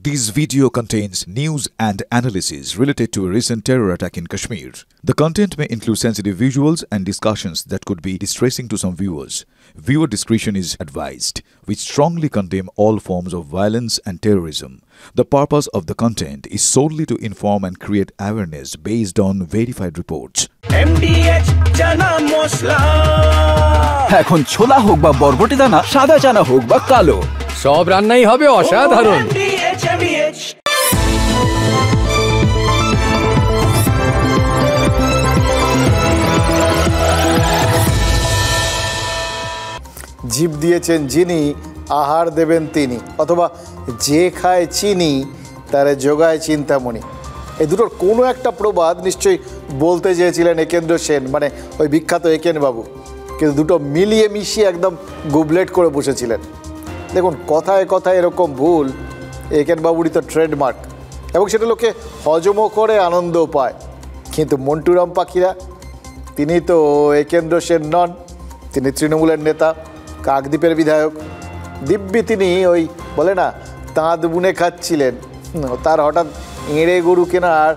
This video contains news and analysis related to a recent terror attack in Kashmir. The content may include sensitive visuals and discussions that could be distressing to some viewers. Viewer discretion is advised. We strongly condemn all forms of violence and terrorism. The purpose of the content is solely to inform and create awareness based on verified reports. MDH chana mosla এখন ছোলা হোক বা বরবটি দানা, সাদা চানা হোক বা কালো, সব রান্নাই হবে অসাধারণ। MDH জীব দিয়েছেন যিনি, আহার দেবেন তিনি, অথবা যে খায় চিনি তারে যোগায় চিন্তামণি। এই দুটোর কোনো একটা প্রবাদ নিশ্চয়ই বলতে চেয়েছিলেন একেন্দ্র সেন, মানে ওই বিখ্যাত একেন বাবু, কিন্তু দুটো মিলিয়ে মিশিয়ে একদম গুবলেট করে বসেছিলেন। দেখুন, কথায় কথায় এরকম ভুল একেন বাবুরই তো ট্রেডমার্ক, এবং সেটা লোকে হজমও করে, আনন্দও পায়। কিন্তু মন্টুরাম পাখিরা, তিনি তো একেন্দ্র সেন নন, তিনি তৃণমূলের নেতা, কাকদ্বীপের বিধায়ক। দিব্যি তিনি ওই বলে না তাঁত বুনে খাচ্ছিলেন, তার হঠাৎ এঁড়ে গরু কেনার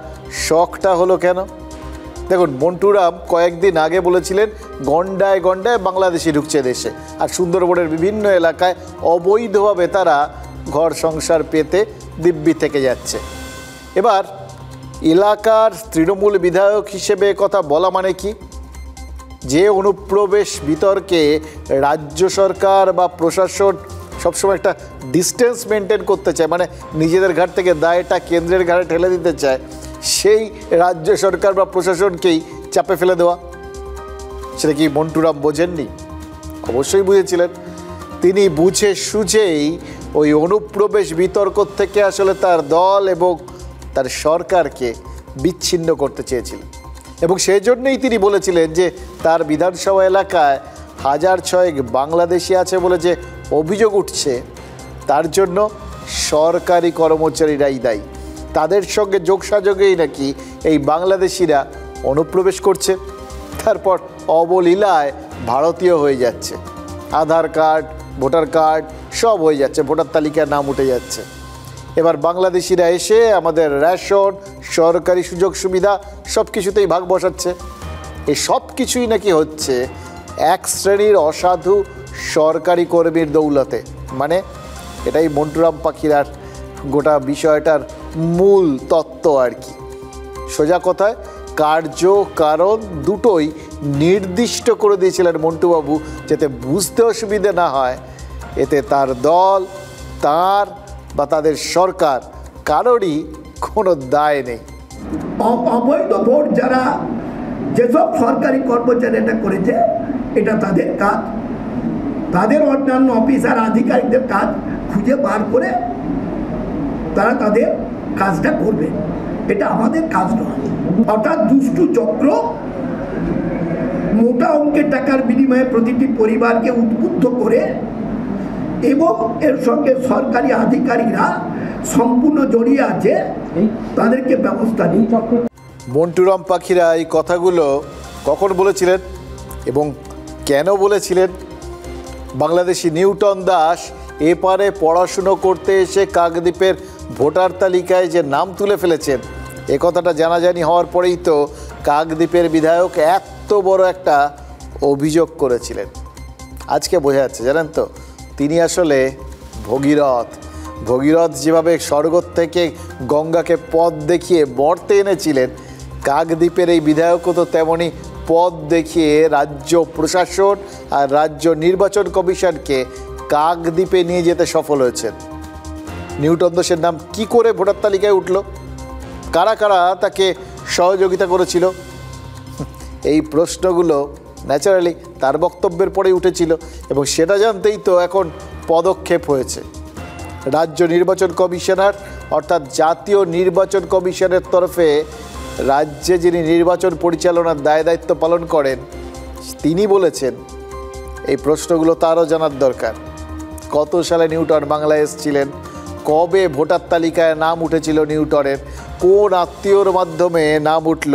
শখটা হলো কেন? দেখুন, মন্টুরাম কয়েকদিন আগে বলেছিলেন গন্ডায় গন্ডায় বাংলাদেশি ঢুকছে দেশে, আর সুন্দরবনের বিভিন্ন এলাকায় অবৈধভাবে তারা ঘর সংসার পেতে দিব্যি থেকে যাচ্ছে। এবার এলাকার তৃণমূল বিধায়ক হিসেবে কথা বলা মানে কি? যে অনুপ্রবেশ বিতর্কে রাজ্য সরকার বা প্রশাসন সবসময় একটা ডিস্টেন্স মেনটেন করতে চায়, মানে নিজেদের ঘাট থেকে দায়টা কেন্দ্রের ঘাড়ে ঠেলে দিতে চায়, সেই রাজ্য সরকার বা প্রশাসনকেই চাপে ফেলে দেওয়া, সেটা কি মন্টুরাম বোঝেননি? অবশ্যই বুঝেছিলেন। তিনি বুঝে সুঝেই ওই অনুপ্রবেশ বিতর্ক থেকে আসলে তার দল এবং তার সরকারকে বিচ্ছিন্ন করতে চেয়েছিলেন, এবং সেই জন্যই তিনি বলেছিলেন যে তার বিধানসভা এলাকায় 1006 বাংলাদেশি আছে বলে যে অভিযোগ উঠছে, তার জন্য সরকারি কর্মচারীরাই দায়ী। তাদের সঙ্গে যোগসাযোগেই নাকি এই বাংলাদেশিরা অনুপ্রবেশ করছে, তারপর অবলীলায় ভারতীয় হয়ে যাচ্ছে, আধার কার্ড, ভোটার কার্ড সব হয়ে যাচ্ছে, ভোটার তালিকায় নাম উঠে যাচ্ছে। এবার বাংলাদেশিরা এসে আমাদের রেশন, সরকারি সুযোগ সুবিধা সব কিছুতেই ভাগ বসাচ্ছে। এই সব কিছুই নাকি হচ্ছে এক শ্রেণীর অসাধু সরকারি কর্মীর দৌলতে। মানে এটাই মন্টুরাম পাখিরার গোটা বিষয়টার মূল তত্ত্ব আর কি। সোজা কথায় কার্য কারণ দুটোই নির্দিষ্ট করে দিয়েছিলেন মন্টুবাবু, যাতে বুঝতে অসুবিধে না হয়। এতে তার দল, তার বা তাদের সরকার কারোরই কোনো দায় নেই। অবৈধ ভোট যারা যেসব সরকারি কর্মচারী এটা করেছে, এটা তাদের কাজ, তাদের অন্যান্য অফিসার আধিকারিকদের কাজ খুঁজে বার করে তারা তাদের কাজটা করবে, এটা আমাদের কাজ নয়। অর্থাৎ দুষ্টু চক্র মোটা অঙ্কের টাকার বিনিময়ে প্রতিটি পরিবারকে উদ্বুদ্ধ করে, এবং এর সঙ্গে সরকারি আধিকারিকরা সম্পূর্ণ জড়িয়ে আছে, তাদেরকে ব্যবস্থা নেই। মন্টুরাম পাখিরা এই কথাগুলো কখন বলেছিলেন এবং কেন বলেছিলেন? বাংলাদেশি নিউটন দাস এপারে পড়াশুনো করতে এসে কাকদ্বীপের ভোটার তালিকায় যে নাম তুলে ফেলেছেন, এ কথাটা জানাজানি হওয়ার পরেই তো কাকদ্বীপের বিধায়ক এত বড় একটা অভিযোগ করেছিলেন। আজকে বোঝা যাচ্ছে, জানেন তো, তিনি আসলে ভগীরথ যেভাবে স্বর্গ থেকে গঙ্গাকে পথ দেখিয়ে মর্তে এনেছিলেন, কাকদ্বীপের এই বিধায়কও তো তেমনই পথ দেখিয়ে রাজ্য প্রশাসন আর রাজ্য নির্বাচন কমিশনকে কাকদ্বীপে নিয়ে যেতে সফল হয়েছেন। নিউটন দাসের নাম কি করে ভোটার তালিকায় উঠল? কারা কারা তাকে সহযোগিতা করেছিল? এই প্রশ্নগুলো ন্যাচারালি তার বক্তব্যের পরেই উঠেছিল, এবং সেটা জানতেই তো এখন পদক্ষেপ হয়েছে। রাজ্য নির্বাচন কমিশনার অর্থাৎ জাতীয় নির্বাচন কমিশনের তরফে রাজ্যে যিনি নির্বাচন পরিচালনার দায় দায়িত্ব পালন করেন, তিনি বলেছেন এই প্রশ্নগুলো তারও জানার দরকার। কত সালে নিউটন বাংলায় এসেছিলেন, কবে ভোটার তালিকায় নাম উঠেছিল নিউটনের, কোন আত্মীয়র মাধ্যমে নাম উঠল,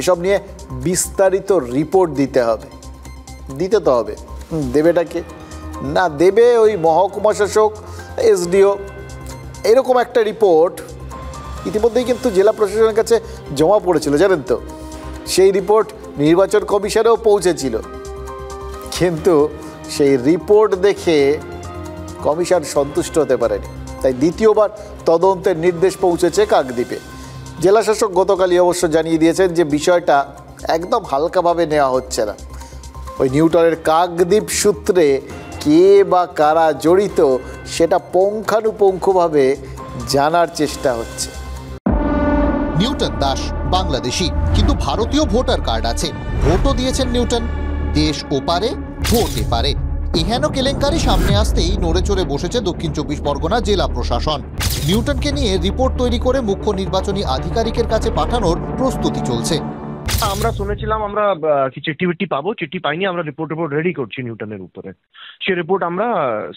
এসব নিয়ে বিস্তারিত রিপোর্ট দিতে হবে। দিতে তো হবে, দেবেটাকে না দেবে ওই মহকুমা শাসক, এসডিও, এরকম একটা রিপোর্ট ইতিমধ্যেই কিন্তু জেলা প্রশাসনের কাছে জমা পড়েছিল, জানেন তো। সেই রিপোর্ট নির্বাচন কমিশনেও পৌঁছেছিল, কিন্তু সেই রিপোর্ট দেখে কমিশন সন্তুষ্ট হতে পারেনি। তাই দ্বিতীয়বার তদন্তের নির্দেশ পৌঁছেছে কাকদ্বীপে। জেলাশাসক গতকালই অবশ্য জানিয়ে দিয়েছেন যে বিষয়টা একদম হালকাভাবে নেওয়া হচ্ছে না। ওই নিউটনের কাকদ্বীপ সূত্রে কে বা কারা জড়িত সেটা পুঙ্খানুপুঙ্খভাবে জানার চেষ্টা হচ্ছে। নিউটন দাস বাংলাদেশি, কিন্তু ভারতীয় ভোটার কার্ড আছে। ভোটও দিয়েছেন নিউটন। দেশ ওপারে ভোট এপারে, এহেন কেলেঙ্কারি সামনে আসতেই নড়ে চড়ে বসেছে দক্ষিণ 24 পরগনা জেলা প্রশাসন। নিউটনকে নিয়ে রিপোর্ট তৈরি করে মুখ্য নির্বাচনী আধিকারিকের কাছে পাঠানোর প্রস্তুতি চলছে। আমরা শুনেছিলাম আমরা কি চিঠি পাবো, চিঠি পাইনি। আমরা রিপোর্ট রেডি করছি নিউটনের উপরে। সেই রিপোর্ট আমরা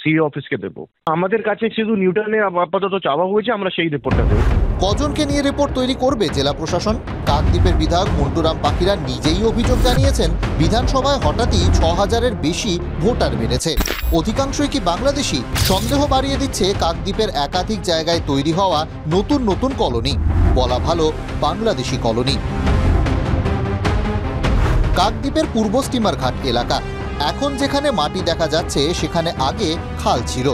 সিইও অফিসকে দেবো। আমাদের কাছে শুধু নিউটনের আপাতত চাওয়া হয়েছে, আমরা সেই রিপোর্টটা দেবো। কজনকে নিয়ে রিপোর্ট তৈরি করবে জেলা প্রশাসন? কাকদ্বীপের বিধায়ক মন্টুরাম পাখিরা নিজেই অভিযোগ জানিয়েছেন, বিধানসভায় হঠাৎই 6000-এর বেশি ভোটার বেড়েছে। অধিকাংশই কি বাংলাদেশি? সন্দেহ বাড়িয়ে দিচ্ছে কাকদ্বীপের একাধিক জায়গায় তৈরি হওয়া নতুন নতুন কলোনি, বলা ভালো বাংলাদেশি কলোনি। কাকদ্বীপের পূর্ব স্টিমার ঘাট এলাকা, এখন যেখানে মাটি দেখা যাচ্ছে সেখানে আগে খাল ছিল,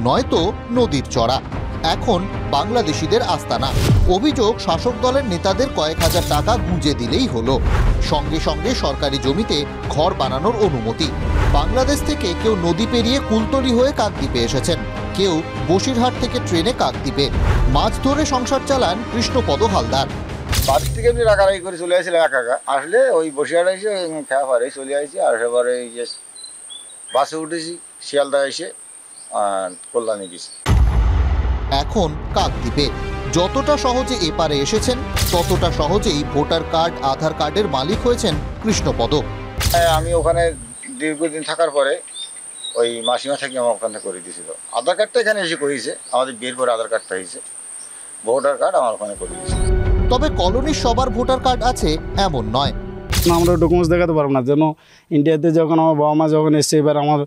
নয়তো নদীর চড়া। এখন বাংলাদেশিদের আস্তানা। অভিযোগ, শাসক দলের নেতাদের কয়েক হাজার টাকা গুঁজে দিলেই হলো, সঙ্গে সঙ্গে সরকারি জমিতে ঘর বানানোর অনুমতি। বাংলাদেশ থেকে কেউ নদী পেরিয়ে কুলতলি হয়ে কাকদ্বীপে এসেছেন, কেউ বসিরহাট থেকে ট্রেনে কাকদ্বীপে। মাছ ধরে সংসার চালান কৃষ্ণপদ হালদার। বাড়ির থেকে এমনি রাগারাগি করে চলে আসছিলাম একা একা। আসলে ওই বসিরহাট এসে খেয়া পরে চলে আসছি। আর এবারে এই যে বাসে উঠেছি, শিয়ালদা এসে কল্যাণী গেছি। এখন কাকদ্বীপে যতটা সহজে এপারে এসেছেন, ততটা সহজেই ভোটার কার্ড, আধার কার্ডের মালিক হয়েছেন কৃষ্ণপদ। আমি ওখানে দীর্ঘদিন থাকার পরে ওই মাসিমা থেকে আমার ওখানে করে দিয়েছিল। আধার কার্ডটা এখানে এসে করেছে, আমাদের বিয়ের পরে আধার কার্ডটা হয়েছে, ভোটার কার্ড আমার ওখানে করে দিয়েছে। তবে কলোনির সবার ভোটার কার্ড আছে এমন নয়। আমরা ডকুমেন্টস দেখাতে পারবো না, যেন ইন্ডিয়াতে যখন আমার বাবা মা যখন এসছে, এবার আমার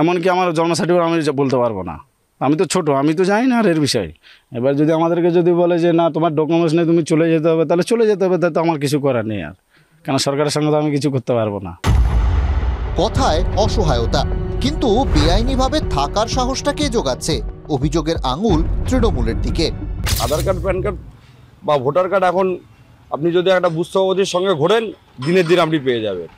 এমনকি আমার জন্ম সার্টিফিকেট আমি বলতে পারবো না। আমি তো ছোট, আমি তো জানি না আর এর বিষয়ে। এবার যদি আমাদেরকে যদি বলে যে না তোমার ডকুমেন্টস নেই, তুমি চলে যেতে হবে, তাহলে চলে যেতে হবে। তাই তো আমার কিছু করার নেই আর, কেন সরকারের সঙ্গে তো আমি কিছু করতে পারবো না। কথায় অসহায়তা, কিন্তু বেআইনিভাবে থাকার সাহসটা কে জোগাচ্ছে? অভিযোগের আঙুল তৃণমূলের দিকে। আধার কার্ড, প্যান কার্ড বা ভোটার কার্ড এখন আপনি যদি একটা বুথ সভাপতির সঙ্গে ঘোরেন, দিনের দিন আপনি পেয়ে যাবেন।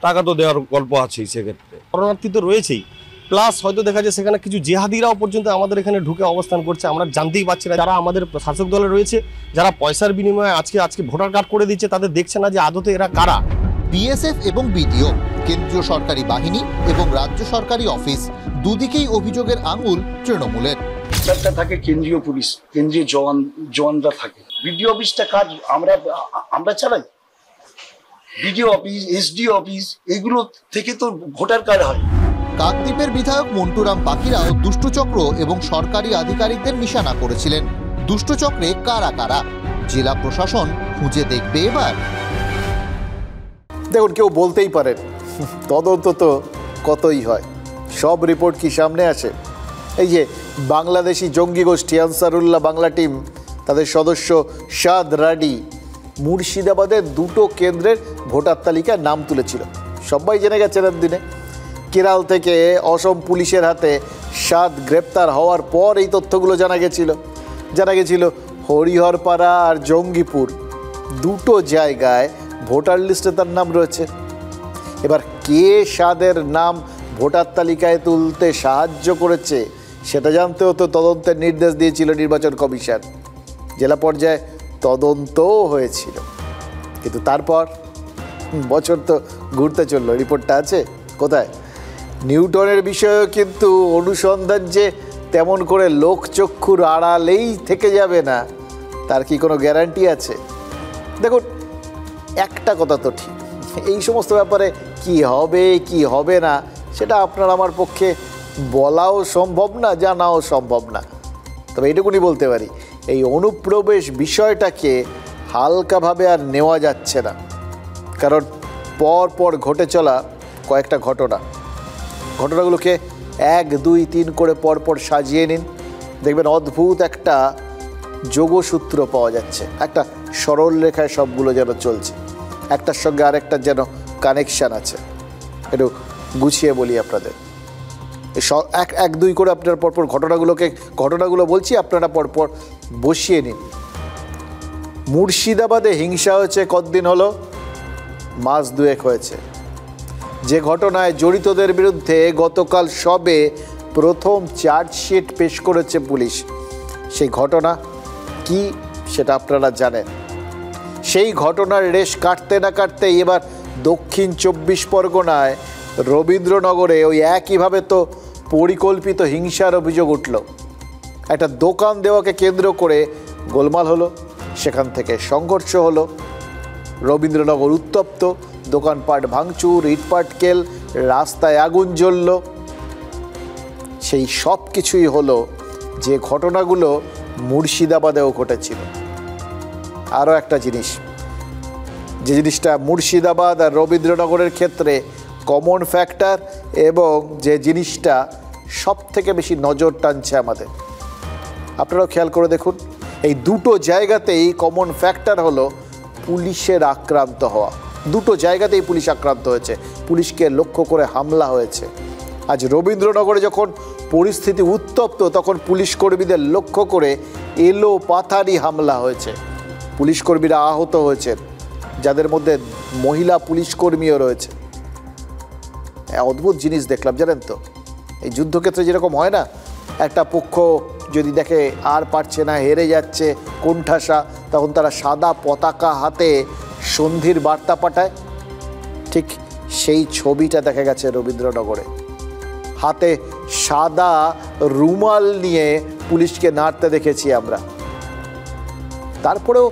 টাকা তো দেওয়ার গল্প আছেই সেক্ষেত্রে। শরণার্থী তো রয়েছেই, প্লাস হয়তো দেখা যায় সেখানে কিছু জেহাদিরাও পর্যন্ত আমাদের এখানে ঢুকে অবস্থান করছে, আমরা জানতেই পারছি না। যারা আমাদের শাসক দলে রয়েছে, যারা পয়সার বিনিময়ে আজকে ভোটার কার্ড করে দিচ্ছে, তাদের দেখছে না যে আদতে এরা কারা। বিএসএফ এবং বিডিও, কেন্দ্রীয় সরকারি বাহিনী এবং রাজ্য সরকারি অফিস, দুদিকেই অভিযোগের আঙুল তৃণমূলের। একটা থাকে কেন্দ্রীয় পুলিশ, কেন্দ্রীয় জওয়ানরা থাকে। বিডিও অফিসটা কাজ আমরা চালাই। বিডিও অফিস, এসডিও অফিস, এগুলো থেকে তো ভোটার কার্ড হয়। কাকদ্বীপের বিধায়ক মন্টুরাম পাখিরাও দুষ্টচক্র এবং সরকারি আধিকারিকদের নিশানা করেছিলেন। দুষ্টচক্রে কারা কারা, জেলা প্রশাসন খুঁজে দেখবে এবার। দেখুন, কেউ বলতেই পারেন তদন্ত তো কতই হয়, সব রিপোর্ট কি সামনে আসে? এই যে বাংলাদেশি জঙ্গি গোষ্ঠী আনসারুল্লাহ বাংলা টিম, তাদের সদস্য শাদ রাডি মুর্শিদাবাদের 2টো কেন্দ্রের ভোটার তালিকায় নাম তুলেছিল। সবাই জেনে গেছেন দিনে। কেরাল থেকে অসম পুলিশের হাতে শাদ গ্রেপ্তার হওয়ার পর এই তথ্যগুলো জানা গেছিল হরিহরপাড়া আর জঙ্গিপুর 2টো জায়গায় ভোটার লিস্টে তার নাম রয়েছে। এবার কে শাদের নাম ভোটার তালিকায় তুলতে সাহায্য করেছে সেটা জানতেও তো তদন্তের নির্দেশ দিয়েছিল নির্বাচন কমিশন। জেলা পর্যায়ে তদন্তও হয়েছিল, কিন্তু তারপর বছর তো ঘুরতে চললো, রিপোর্টটা আছে কোথায়? নিউটনের বিষয়েও কিন্তু অনুসন্ধান যে তেমন করে লোকচক্ষুর আড়ালেই থেকে যাবে না, তার কি কোনো গ্যারান্টি আছে? দেখুন, একটা কথা তো ঠিক, এই সমস্ত ব্যাপারে কি হবে কি হবে না সেটা আপনার আমার পক্ষে বলাও সম্ভব না, জানাও সম্ভব না। তবে এইটুকুনি বলতে পারি, এই অনুপ্রবেশ বিষয়টাকে হালকাভাবে আর নেওয়া যাচ্ছে না, কারণ পর ঘটে চলা কয়েকটা ঘটনাগুলোকে 1, 2, 3 করে পরপর সাজিয়ে নিন, দেখবেন অদ্ভুত একটা যোগসূত্র পাওয়া যাচ্ছে, একটা সরল রেখায় সবগুলো যেন চলছে, একটার সঙ্গে আরেকটার যেন কানেকশান আছে। একটু গুছিয়ে বলি আপনাদের, এক দুই করে আপনার পরপর ঘটনাগুলো বলছি, আপনারা পরপর বসিয়ে নিন। মুর্শিদাবাদে হিংসা হয়েছে কতদিন হলো? মাস দুয়েক হয়েছে। যে ঘটনায় জড়িতদের বিরুদ্ধে গতকাল সবে প্রথম চার্জশিট পেশ করেছে পুলিশ, সেই ঘটনা কি সেটা আপনারা জানেন। সেই ঘটনার রেশ কাটতে না কাটতে এবার দক্ষিণ 24 পরগনায় রবীন্দ্রনগরে ওই একইভাবে তো পরিকল্পিত হিংসার অভিযোগ উঠল। একটা দোকান দেওয়াকে কেন্দ্র করে গোলমাল হলো, সেখান থেকে সংঘর্ষ হলো, রবীন্দ্রনগর উত্তপ্ত, দোকানপাট ভাঙচুর, ইটপাটকেল, রাস্তায় আগুন জ্বলল। সেই সব কিছুই হলো যে ঘটনাগুলো মুর্শিদাবাদেও ঘটেছিল। আরও একটা জিনিস, যে জিনিসটা মুর্শিদাবাদ আর রবীন্দ্রনগরের ক্ষেত্রে কমন ফ্যাক্টর এবং যে জিনিসটা সব থেকে বেশি নজর টানছে আমাদের, আপনারাও খেয়াল করে দেখুন, এই দুটো জায়গাতেই কমন ফ্যাক্টর হলো পুলিশের আক্রান্ত হওয়া। দুটো জায়গাতেই পুলিশ আক্রান্ত হয়েছে, পুলিশকে লক্ষ্য করে হামলা হয়েছে। আজ রবীন্দ্রনগরে যখন পরিস্থিতি উত্তপ্ত, তখন পুলিশ কর্মীদের লক্ষ্য করে এলো পাথারি হামলা হয়েছে, পুলিশ কর্মীরা আহত হয়েছেন, যাদের মধ্যে মহিলা পুলিশ কর্মীও রয়েছে। অদ্ভুত জিনিস দেখলাম জানেন তো, এই যুদ্ধক্ষেত্রে যেরকম হয় না, একটা পক্ষ যদি দেখে আর পারছে না, হেরে যাচ্ছে, কোণঠাসা, তখন তারা সাদা পতাকা হাতে সন্ধির বার্তা পাঠায়। ঠিক সেই ছবিটা দেখা গেছে রবীন্দ্রনগরে। হাতে সাদা রুমাল নিয়ে পুলিশকে নাড়তে দেখেছি আমরা। তারপরেও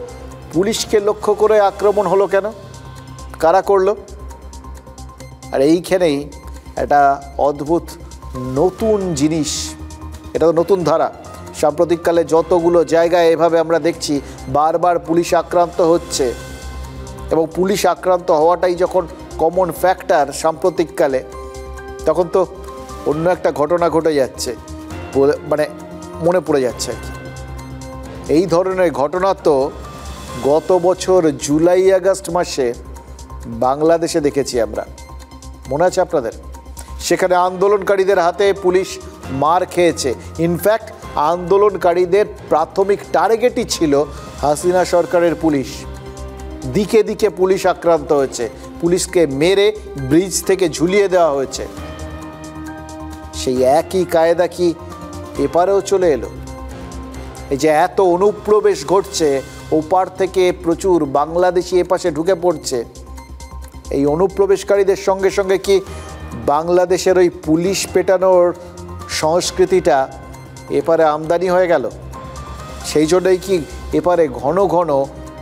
পুলিশকে লক্ষ্য করে আক্রমণ হলো কেন? কারা করলো? আর এইখানেই একটা অদ্ভুত নতুন জিনিস, এটা তো নতুন ধারা। সাম্প্রতিককালে যতগুলো জায়গায় এভাবে আমরা দেখছি বারবার পুলিশ আক্রান্ত হচ্ছে, এবং পুলিশ আক্রান্ত হওয়াটাই যখন কমন ফ্যাক্টর সাম্প্রতিককালে, তখন তো অন্য একটা ঘটনা ঘটে যাচ্ছে, মানে মনে পড়ে যাচ্ছে আর কি। এই ধরনের ঘটনা তো গত বছর জুলাই আগস্ট মাসে বাংলাদেশে দেখেছি আমরা, মনে আছে আপনাদের? সেখানে আন্দোলনকারীদের হাতে পুলিশ মার খেয়েছে। ইনফ্যাক্ট আন্দোলনকারীদের প্রাথমিক টার্গেটই ছিল হাসিনা সরকারের পুলিশ। দিকে দিকে পুলিশ আক্রান্ত হয়েছে, পুলিশকে মেরে ব্রিজ থেকে ঝুলিয়ে দেওয়া হয়েছে। সেই একই কায়দা কি এপারেও চলে এলো? এই যে এত অনুপ্রবেশ ঘটছে, ওপার থেকে প্রচুর বাংলাদেশি এপাশে ঢুকে পড়ছে, এই অনুপ্রবেশকারীদের সঙ্গে সঙ্গে কি বাংলাদেশের ওই পুলিশ পেটানোর সংস্কৃতিটা এপারে আমদানি হয়ে গেল? সেই জন্যই কি এপারে ঘন ঘন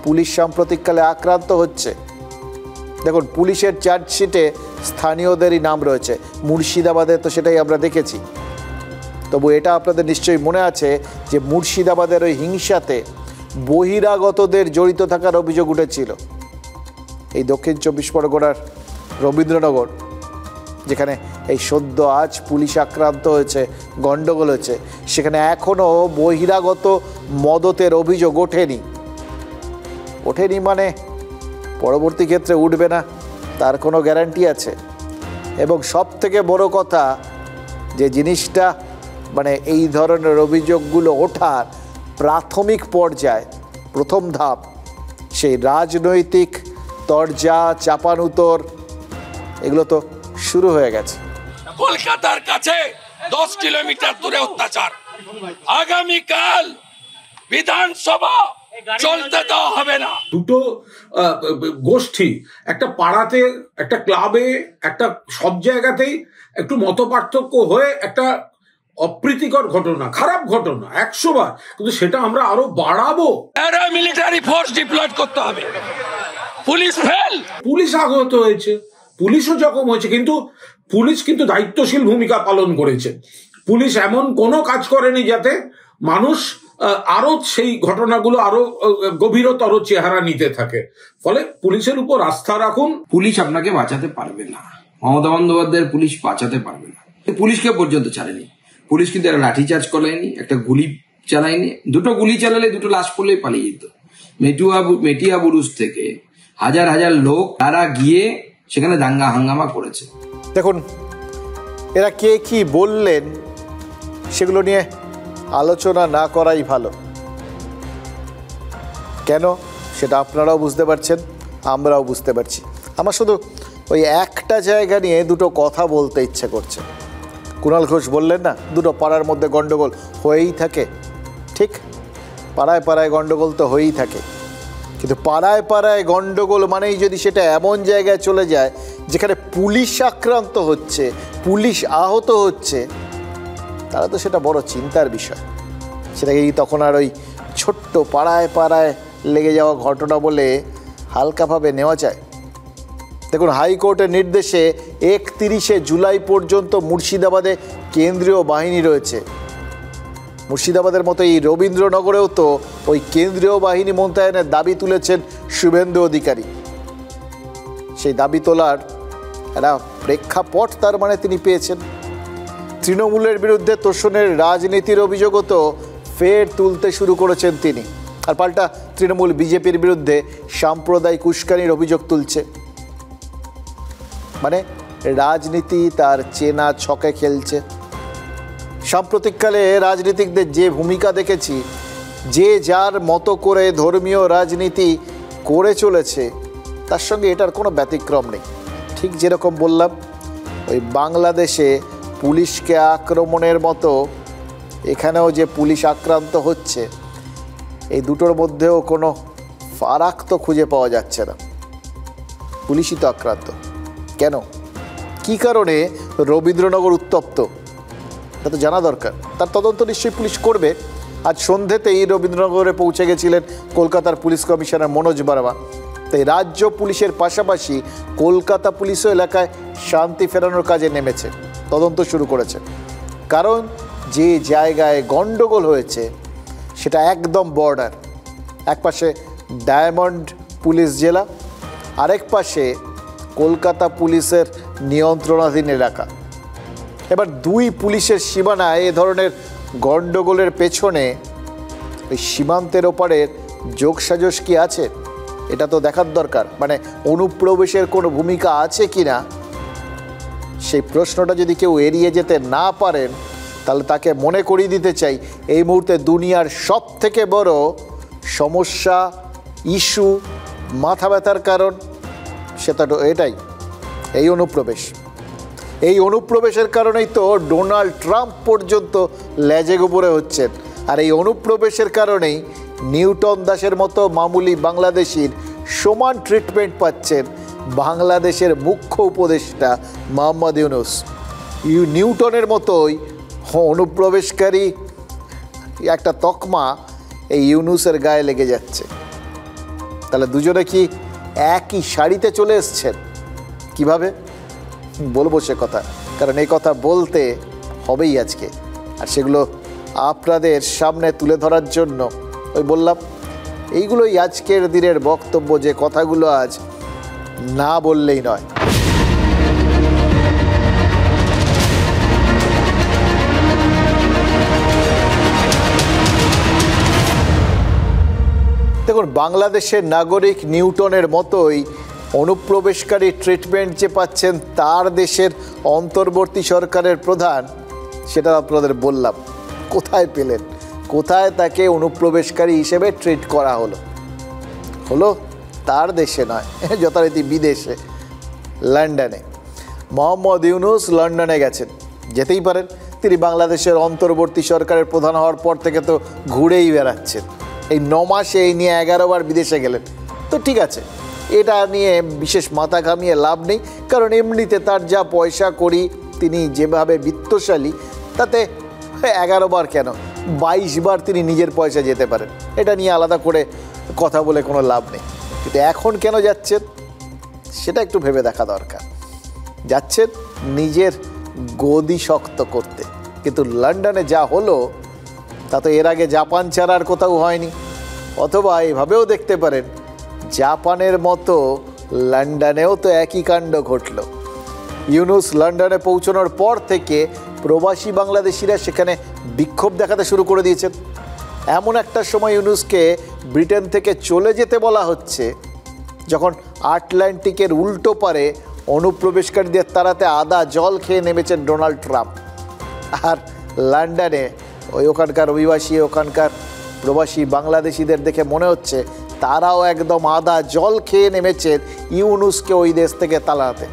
পুলিশ সাম্প্রতিককালে আক্রান্ত হচ্ছে? দেখুন, পুলিশের চার্জশিটে স্থানীয়দেরই নাম রয়েছে, মুর্শিদাবাদে তো সেটাই আমরা দেখেছি। তবু এটা আপনাদের নিশ্চয়ই মনে আছে যে মুর্শিদাবাদের ওই হিংসাতে বহিরাগতদের জড়িত থাকার অভিযোগ উঠেছিল। এই দক্ষিণ 24 পরগনার রবীন্দ্রনগর, যেখানে এই সদ্য আজ পুলিশ আক্রান্ত হয়েছে, গণ্ডগোল হয়েছে, সেখানে এখনও বহিরাগত মদতের অভিযোগ ওঠেনি। মানে পরবর্তী ক্ষেত্রে উঠবে না তার কোনো গ্যারান্টি আছে? এবং সব থেকে বড় কথা, যে জিনিসটা মানে এই ধরনের অভিযোগগুলো ওঠার প্রাথমিক পর্যায়ে, প্রথম ধাপ, সেই রাজনৈতিক তরজা চাপানুতর, এগুলো তো শুরু হয়ে গেছে। কলকাতার কাছে 10 কিলোমিটার দূরে অত্যাচার, আগামীকাল বিধানসভা চলতে দেওয়া হবে না। দুটো গোষ্ঠী একটা পাড়াতে, একটা ক্লাবে, একটা সব জায়গাতেই একটু মতপার্থক্য হয়ে একটা অপ্রীতিকর ঘটনা, খারাপ ঘটনা 100 বার, কিন্তু সেটা আমরা আরো বাড়াবো। প্যারামিলিটারি ফোর্স ডিপ্লয়েড করতে হবে। পুলিশ ফেল, পুলিশ আহত হয়েছে, পুলিশও জখম হয়েছে, কিন্তু পুলিশ কিন্তু দায়িত্বশীল ভূমিকা পালন করেছে। পুলিশ এমন কোনো কাজ করেনি যাতে মানুষ আরো সেই ঘটনাগুলো আরো গভীরতর চেহারা নিতে থাকে। ফলে পুলিশের উপর আস্থা রাখুন। পুলিশ আপনাকে বাঁচাতে পারবে না, মমতা বন্দ্যোপাধ্যায়ের পুলিশ বাঁচাতে পারবে না। পুলিশকে পর্যন্ত ছাড়েনি, পুলিশ কিন্তু একটা লাঠিচার্জ করায়নি, একটা গুলি চালায়নি। দুটো গুলি চালালে দুটো লাশ পড়লে পালিয়ে যেত। মেটিয়া বুরুজ থেকে হাজার হাজার লোক তারা গিয়ে সেখানে দাঙ্গা হাঙ্গামা করেছে। দেখুন, এরা কে কি বললেন সেগুলো নিয়ে আলোচনা না করাই ভালো। কেন সেটা আপনারাও বুঝতে পারছেন, আমরাও বুঝতে পারছি। আমার শুধু ওই একটা জায়গা নিয়ে দুটো কথা বলতে ইচ্ছে করছে। কুণাল ঘোষ বললেন না, দুটো পাড়ার মধ্যে গন্ডগোল হয়েই থাকে। ঠিক, পাড়ায় পাড়ায় গন্ডগোল তো হয়েই থাকে, কিন্তু পাড়ায় পাড়ায় গন্ডগোল মানেই যদি সেটা এমন জায়গায় চলে যায় যেখানে পুলিশ আক্রান্ত হচ্ছে, পুলিশ আহত হচ্ছে, তাহলে তো সেটা বড় চিন্তার বিষয়। সেটাকে তখন আর ওই ছোট্ট পাড়ায় পাড়ায় লেগে যাওয়া ঘটনা বলে হালকাভাবে নেওয়া যায়? দেখুন, হাইকোর্টের নির্দেশে 31শে জুলাই পর্যন্ত মুর্শিদাবাদে কেন্দ্রীয় বাহিনী রয়েছে। মুর্শিদাবাদের মতো এই রবীন্দ্রনগরেও তো ওই কেন্দ্রীয় বাহিনী মোতায়েনের দাবি তুলেছেন শুভেন্দু অধিকারী। সেই দাবি তোলার একটা প্রেক্ষাপট তার মানে তিনি পেয়েছেন। তৃণমূলের বিরুদ্ধে তোষণের রাজনীতির অভিযোগও তো ফের তুলতে শুরু করেছেন তিনি। আর পাল্টা তৃণমূল বিজেপির বিরুদ্ধে সাম্প্রদায়িক উস্কানির অভিযোগ তুলছে। মানে রাজনীতি তার চেনা ছকে খেলছে। সাম্প্রতিককালে রাজনীতিকদের যে ভূমিকা দেখেছি, যে যার মতো করে ধর্মীয় রাজনীতি করে চলেছে, তার সঙ্গে এটার কোনো ব্যতিক্রম নেই। ঠিক যেরকম বললাম, ওই বাংলাদেশে পুলিশকে আক্রমণের মতো এখানেও যে পুলিশ আক্রান্ত হচ্ছে, এই দুটোর মধ্যেও কোনো ফারাক তো খুঁজে পাওয়া যাচ্ছে না। পুলিশই তো আক্রান্ত। কেন, কী কারণে রবীন্দ্রনগর উত্তপ্ত, তা তো জানা দরকার। তার তদন্ত নিশ্চয়ই পুলিশ করবে। আজ সন্ধ্যেতেই রবীন্দ্রনগরে পৌঁছে গেছিলেন কলকাতার পুলিশ কমিশনার মনোজ বার্মা। তাই রাজ্য পুলিশের পাশাপাশি কলকাতা পুলিশও এলাকায় শান্তি ফেরানোর কাজে নেমেছে, তদন্ত শুরু করেছে। কারণ যে জায়গায় গণ্ডগোল হয়েছে সেটা একদম বর্ডার। এক পাশে ডায়মন্ড পুলিশ জেলা, আরেক পাশে কলকাতা পুলিশের নিয়ন্ত্রণাধীন এলাকা। এবার দুই পুলিশের সীমানায় এ ধরনের গণ্ডগোলের পেছনে ওই সীমান্তের ওপারের যোগসাজশ কি আছে, এটা তো দেখার দরকার। মানে অনুপ্রবেশের কোনো ভূমিকা আছে কি না, সেই প্রশ্নটা যদি কেউ এড়িয়ে যেতে না পারেন, তাহলে তাকে মনে করিয়ে দিতে চাই, এই মুহূর্তে দুনিয়ার সব থেকে বড় সমস্যা, ইস্যু, মাথা ব্যথার কারণ সেটা এটাই, এই অনুপ্রবেশ। এই অনুপ্রবেশের কারণেই তো ডোনাল্ড ট্রাম্প পর্যন্ত লেজে গোবরে হচ্ছেন। আর এই অনুপ্রবেশের কারণেই নিউটন দাসের মতো মামুলি বাংলাদেশির সমান ট্রিটমেন্ট পাচ্ছেন বাংলাদেশের মুখ্য উপদেষ্টা মোহাম্মদ ইউনূস। নিউটনের মতোই অনুপ্রবেশকারী একটা তকমা এই ইউনূসের গায়ে লেগে যাচ্ছে। তাহলে দুজনে কি একই শাড়িতে চলে এসছেন? কিভাবে বলবো সে কথা, কারণ এই কথা বলতে হবেই আজকে। আর সেগুলো আপনাদের সামনে তুলে ধরার জন্য ওই বললাম, এইগুলোই আজকের দিনের বক্তব্য, যে কথাগুলো আজ না বললেই নয়। দেখুন, বাংলাদেশের নাগরিক নিউটনের মতোই অনুপ্রবেশকারী ট্রিটমেন্ট যে পাচ্ছেন তার দেশের অন্তর্বর্তী সরকারের প্রধান, সেটা আপনাদের বললাম। কোথায় পেলেন, কোথায় তাকে অনুপ্রবেশকারী হিসেবে ট্রিট করা হলো? তার দেশে নয়, যথারীতি বিদেশে, লন্ডনে। মোহাম্মদ ইউনূস লন্ডনে গেছেন, যেতেই পারেন। তিনি বাংলাদেশের অন্তর্বর্তী সরকারের প্রধান হওয়ার পর থেকে তো ঘুরেই বেড়াচ্ছেন। এই 9 মাসে এই নিয়ে 11 বার বিদেশে গেলেন। তো ঠিক আছে, এটা নিয়ে বিশেষ মাথা ঘামিয়ে লাভ নেই, কারণ এমনিতে তার যা পয়সা করি, তিনি যেভাবে বিত্তশালী, তাতে 11 বার কেন 22 বার তিনি নিজের পয়সা যেতে পারেন। এটা নিয়ে আলাদা করে কথা বলে কোনো লাভ নেই। কিন্তু এখন কেন যাচ্ছেন সেটা একটু ভেবে দেখা দরকার। যাচ্ছেন নিজের গদি শক্ত করতে, কিন্তু লন্ডনে যা হলো তা তো এর আগে জাপান ছাড়া আর কোথাও হয়নি। অথবা এভাবেও দেখতে পারেন, জাপানের মতো লন্ডনেও তো একই কাণ্ড ঘটল। ইউনূস লন্ডনে পৌঁছানোর পর থেকে প্রবাসী বাংলাদেশিরা সেখানে বিক্ষোভ দেখাতে শুরু করে দিয়েছেন। এমন একটা সময় ইউনূসকে ব্রিটেন থেকে চলে যেতে বলা হচ্ছে যখন আটলান্টিকের উল্টো পারে অনুপ্রবেশকারীদের তাড়াতে আদা জল খেয়ে নেমেছেন ডোনাল্ড ট্রাম্প। আর লন্ডনে ওখানকার অভিবাসী, ওখানকার প্রবাসী বাংলাদেশিদের দেখে মনে হচ্ছে তারাও একদম আদা জল খেয়ে নেমেছেন ইউনূসকে ওই দেশ থেকে তাড়াতে।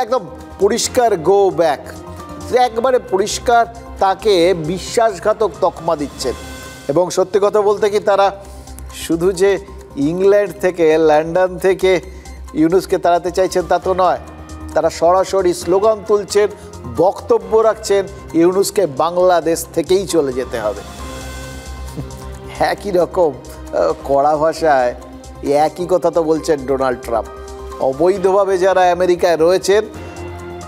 একদম পরিষ্কার গো ব্যাক, একবারে পরিষ্কার তাকে বিশ্বাসঘাতক তকমা দিচ্ছেন। এবং সত্যি কথা বলতে কি, তারা শুধু যে ইংল্যান্ড থেকে, লন্ডন থেকে ইউনূসকে তাড়াতে চাইছেন তা তো নয়, তারা সরাসরি স্লোগান তুলছেন, বক্তব্য রাখছেন ইউনূসকে বাংলাদেশ থেকেই চলে যেতে হবে। একই রকম কড়া ভাষায় একই কথা তো বলছেন ডোনাল্ড ট্রাম্প। অবৈধভাবে যারা আমেরিকায় রয়েছেন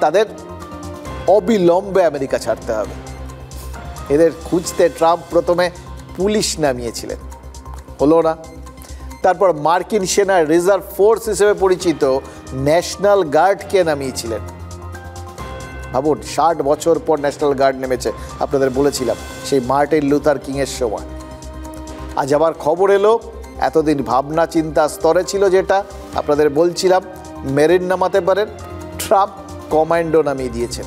তাদের অবিলম্বে আমেরিকা ছাড়তে হবে। এদের খুঁজতে ট্রাম্প প্রথমে পুলিশ নামিয়েছিলেন, হলো না। তারপর মার্কিন সেনার রিজার্ভ ফোর্স হিসেবে পরিচিত ন্যাশনাল গার্ডকে নামিয়েছিলেন। ভাবুন, 60 বছর পর ন্যাশনাল গার্ড নেমেছে, আপনাদের বলেছিলাম সেই মার্টিন লুথার কিংয়ের সময়। আজ আবার খবর এলো, এতদিন ভাবনা চিন্তা স্তরে ছিল যেটা আপনাদের বলছিলাম মেরিন নামাতে পারেন, ট্রাম্প কমান্ডো নামিয়ে দিয়েছেন।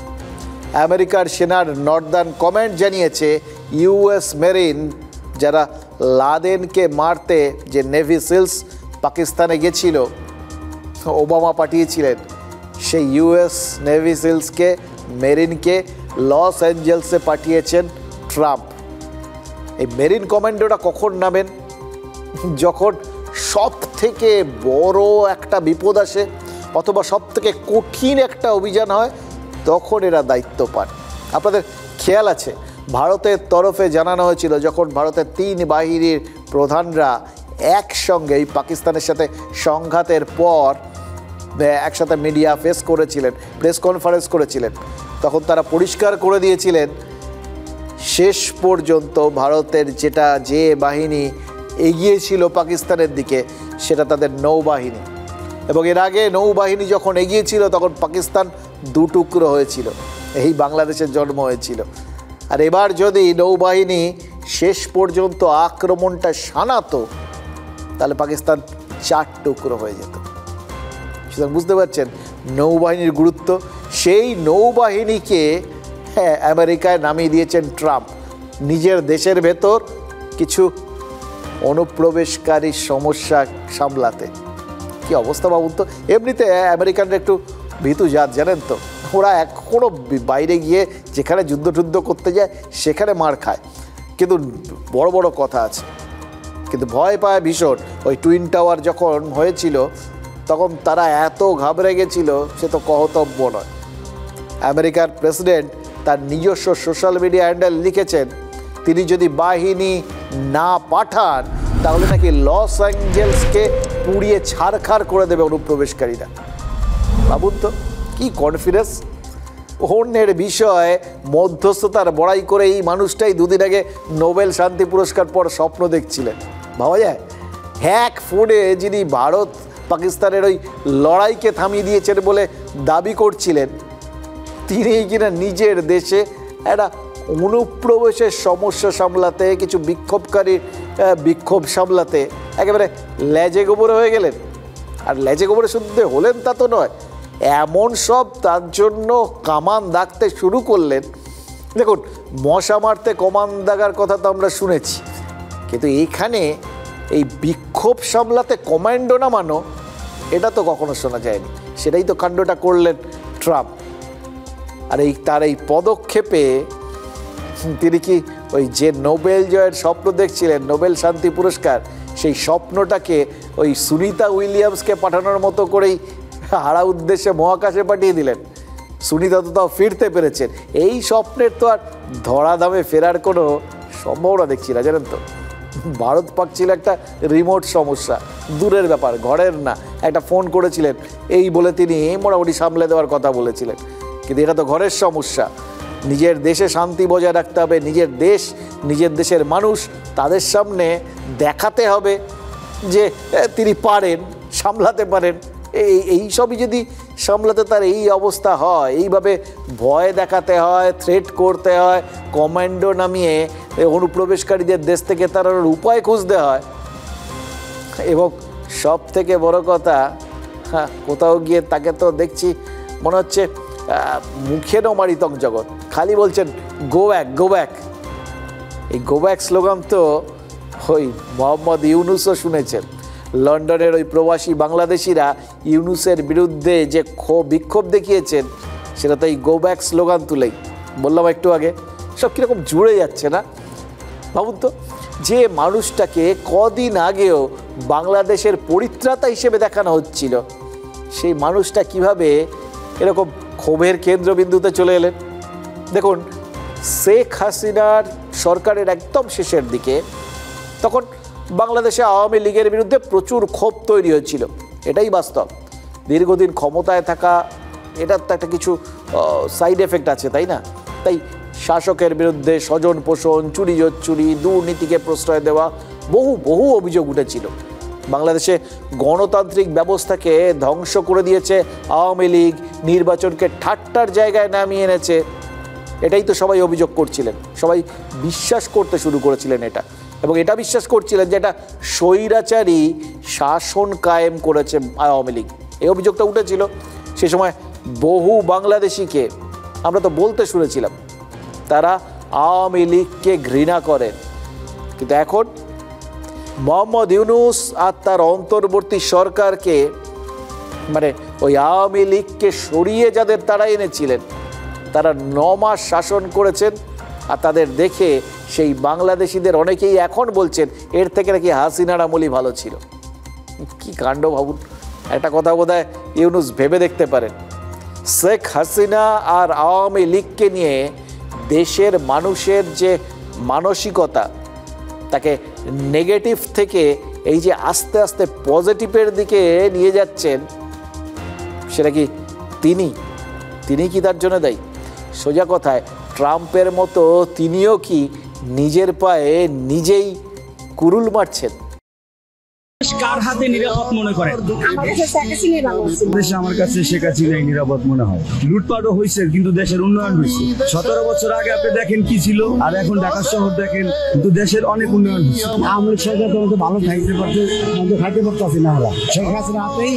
আমেরিকার সেনার নর্দার্ন কমান্ড জানিয়েছে ইউএস মেরিন যারা লাদেনকে মারতে যে নেভি সিলস পাকিস্তানে গেছিল, ওবামা পাঠিয়েছিলেন, সেই ইউএস নেভি সিলসকে, মেরিনকে লস অ্যাঞ্জেলসে পাঠিয়েছেন ট্রাম্প। এই মেরিন কমান্ডোরা কখন নামেন? যখন সব থেকে বড় একটা বিপদ আসে অথবা সব থেকে কঠিন একটা অভিযান হয়, তখন এরা দায়িত্ব পান। আপনাদের খেয়াল আছে, ভারতের তরফে জানানো হয়েছিল যখন ভারতের 3 বাহিনীর প্রধানরা একসঙ্গে এই পাকিস্তানের সাথে সংঘাতের পর একসাথে মিডিয়া ফেস করেছিলেন, প্রেস কনফারেন্স করেছিলেন, তখন তারা পরিষ্কার করে দিয়েছিলেন শেষ পর্যন্ত ভারতের যে বাহিনী এগিয়েছিল পাকিস্তানের দিকে সেটা তাদের নৌবাহিনী। এবং এর আগে নৌবাহিনী যখন এগিয়েছিল তখন পাকিস্তান 2 টুকরো হয়েছিল, এই বাংলাদেশের জন্ম হয়েছিল। আর এবার যদি নৌবাহিনী শেষ পর্যন্ত আক্রমণটা শানাতো তাহলে পাকিস্তান 4 টুকরো হয়ে যেত। সুতরাং বুঝতে পারছেন নৌবাহিনীর গুরুত্ব। সেই নৌবাহিনীকে আমেরিকায় নামিয়ে দিয়েছেন ট্রাম্প নিজের দেশের ভেতর কিছু অনুপ্রবেশকারী সমস্যা সামলাতে। কি অবস্থা ভাবুন তো। এমনিতে আমেরিকানরা একটু ভীতু জাত, জানেন তো, ওরা এখনও বাইরে গিয়ে যেখানে যুদ্ধ করতে যায় সেখানে মার খায়, কিন্তু বড় বড় কথা আছে, কিন্তু ভয় পায় ভীষণ। ওই টুইন টাওয়ার যখন হয়েছিল তখন তারা এত ঘাবড়ে গেছিল সে তো কহতব্য নয়। আমেরিকার প্রেসিডেন্ট তার নিজস্ব সোশ্যাল মিডিয়া হ্যান্ডেল লিখেছেন তিনি যদি বাহিনী না পাঠান তাহলে নাকি লস অ্যাঞ্জেলসকে পুড়িয়ে ছারখার করে দেবে অনুপ্রবেশকারীরা। ভাবুন তো কি কনফিডেন্স। অন্যের বিষয়ে মধ্যস্থতার বড়াই করে এই মানুষটাই 2 দিন আগে নোবেল শান্তি পুরস্কার পর স্বপ্ন দেখছিলেন, ভাবা যায়। হ্যাক ফোনে যিনি ভারত পাকিস্তানের ওই লড়াইকে থামিয়ে দিয়েছেন বলে দাবি করছিলেন, তিনি কিনা নিজের দেশে একটা অনুপ্রবেশের সমস্যা সামলাতে, কিছু বিক্ষোভকারীর বিক্ষোভ সামলাতে একেবারে লেজে গোবরে হয়ে গেলেন। আর লেজে গোবরে শুদ্ধ হলেন তা তো নয়, এমন সব তার জন্য কামান দাগতে শুরু করলেন। দেখুন, মশা মারতে কমান দাগার কথা তো আমরা শুনেছি, কিন্তু এখানে এই বিক্ষোভ সামলাতে কমান্ডো নামানো এটা তো কখনো শোনা যায়নি। সেটাই তো কাণ্ডটা করলেন ট্রাম্প। আর তার এই পদক্ষেপে তিনি কি ওই যে নোবেল জয়ের স্বপ্ন দেখছিলেন, নোবেল শান্তি পুরস্কার, সেই স্বপ্নটাকে ওই সুনিতা উইলিয়ামসকে পাঠানোর মতো করেই হারা উদ্দেশ্যে মহাকাশে পাঠিয়ে দিলেন। সুনিতা তো তাও ফিরতে পেরেছেন। এই স্বপ্নের তো আর ধরাধামে ফেরার কোনো সম্ভাবনা দেখছি না, জানেন তো। ভারত পাক ছিল একটা রিমোট সমস্যা, দূরের ব্যাপার, ঘরের না। একটা ফোন করেছিলেন, এই বলে তিনি মোটামুটি সামলে দেওয়ার কথা বলেছিলেন। কিন্তু এটা তো ঘরের সমস্যা। নিজের দেশে শান্তি বজায় রাখতে হবে, নিজের দেশ, নিজের দেশের মানুষ, তাদের সামনে দেখাতে হবে যে তিনি পারেন, সামলাতে পারেন। এইসবই যদি সামলাতে তার এই অবস্থা হয়, এইভাবে ভয় দেখাতে হয়, থ্রেট করতে হয়, কমান্ডো নামিয়ে অনুপ্রবেশকারীদের দেশ থেকে তার উপায় খুঁজতে হয়, এবং সব থেকে বড় কথা, হ্যাঁ, কোথাও গিয়ে তাকে তো দেখছি মনে হচ্ছে মুখেরও মারিতক জগৎ, খালি বলছেন গো ব্যাক গো ব্যাক। এই গো ব্যাক স্লোগান তো ওই মোহাম্মদ ইউনুসও শুনেছেন। লন্ডনের ওই প্রবাসী বাংলাদেশিরা ইউনুসের বিরুদ্ধে যে বিক্ষোভ দেখিয়েছেন, সেটা তো এই গো ব্যাক স্লোগান তুলেই। বললাম একটু আগে, সব কীরকম জুড়ে যাচ্ছে না? ভাবুন তো, যে মানুষটাকে কদিন আগেও বাংলাদেশের পরিত্রাতা হিসেবে দেখানো হচ্ছিল, সেই মানুষটা কিভাবে এরকম ক্ষোভের কেন্দ্রবিন্দুতে চলে এলেন। দেখুন, শেখ হাসিনার সরকারের একদম শেষের দিকে তখন বাংলাদেশে আওয়ামী লীগের বিরুদ্ধে প্রচুর ক্ষোভ তৈরি হয়েছিল, এটাই বাস্তব। দীর্ঘদিন ক্ষমতায় থাকা, এটার তো একটা কিছু সাইড এফেক্ট আছে, তাই না? তাই শাসকের বিরুদ্ধে স্বজন পোষণ, চুরি জোচ্চুরি, দুর্নীতিকে প্রশ্রয় দেওয়া, বহু অভিযোগ উঠেছিল। বাংলাদেশে গণতান্ত্রিক ব্যবস্থাকে ধ্বংস করে দিয়েছে আওয়ামী লীগ, নির্বাচনকে ঠাট্টার জায়গায় নামিয়ে এনেছে, এটাই তো সবাই অভিযোগ করছিলেন। সবাই বিশ্বাস করতে শুরু করেছিলেন এটা, এবং এটা বিশ্বাস করছিলেন যে এটা স্বৈরাচারী শাসন কায়েম করেছে আওয়ামী লীগ। এই অভিযোগটা উঠেছিল। সে সময় বহু বাংলাদেশিকে আমরা তো বলতে শুনেছিলাম তারা আওয়ামী লীগকে ঘৃণা করেন। কিন্তু এখন মোহাম্মদ ইউনুস আর তার অন্তর্বর্তী সরকারকে, মানে ওই আওয়ামী লীগকে সরিয়ে যাদের তারা এনেছিলেন, তারা 9 মাস শাসন করেছেন, আর তাদের দেখে সেই বাংলাদেশিদের অনেকেই এখন বলছেন এর থেকে নাকি হাসিনার আমলই ভালো ছিল। কি কাণ্ড ভাবুন। একটা কথা বোধহয় ইউনুস ভেবে দেখতে পারেন, শেখ হাসিনা আর আওয়ামী লীগকে নিয়ে দেশের মানুষের যে মানসিকতা, তাকে নেগেটিভ থেকে এই যে আস্তে আস্তে পজিটিভের দিকে নিয়ে যাচ্ছেন, সেটা কি তিনি কি তার জন্য দায়ী? সোজা কথায়, ট্রাম্পের মতো তিনিও কি নিজের পায়ে নিজেই কুরুল মারছেন? কার হাতে নিরাপদ মনে করেন? আমার কাছে শেখ হাসিনাই নিরাপদ মনে হয়। লুটপাটও হয়েছে, কিন্তু দেশের উন্নয়ন হয়েছে। 17 বছর আগে আপনি দেখেন কি ছিল, আর এখন ঢাকা শহর দেখেন, কিন্তু দেশের অনেক উন্নয়ন হয়েছে। আমরা সরকার তো ভালো খাইতে পারছে, খাইতে পারতেছি না। শেখ হাসিনা হাতেই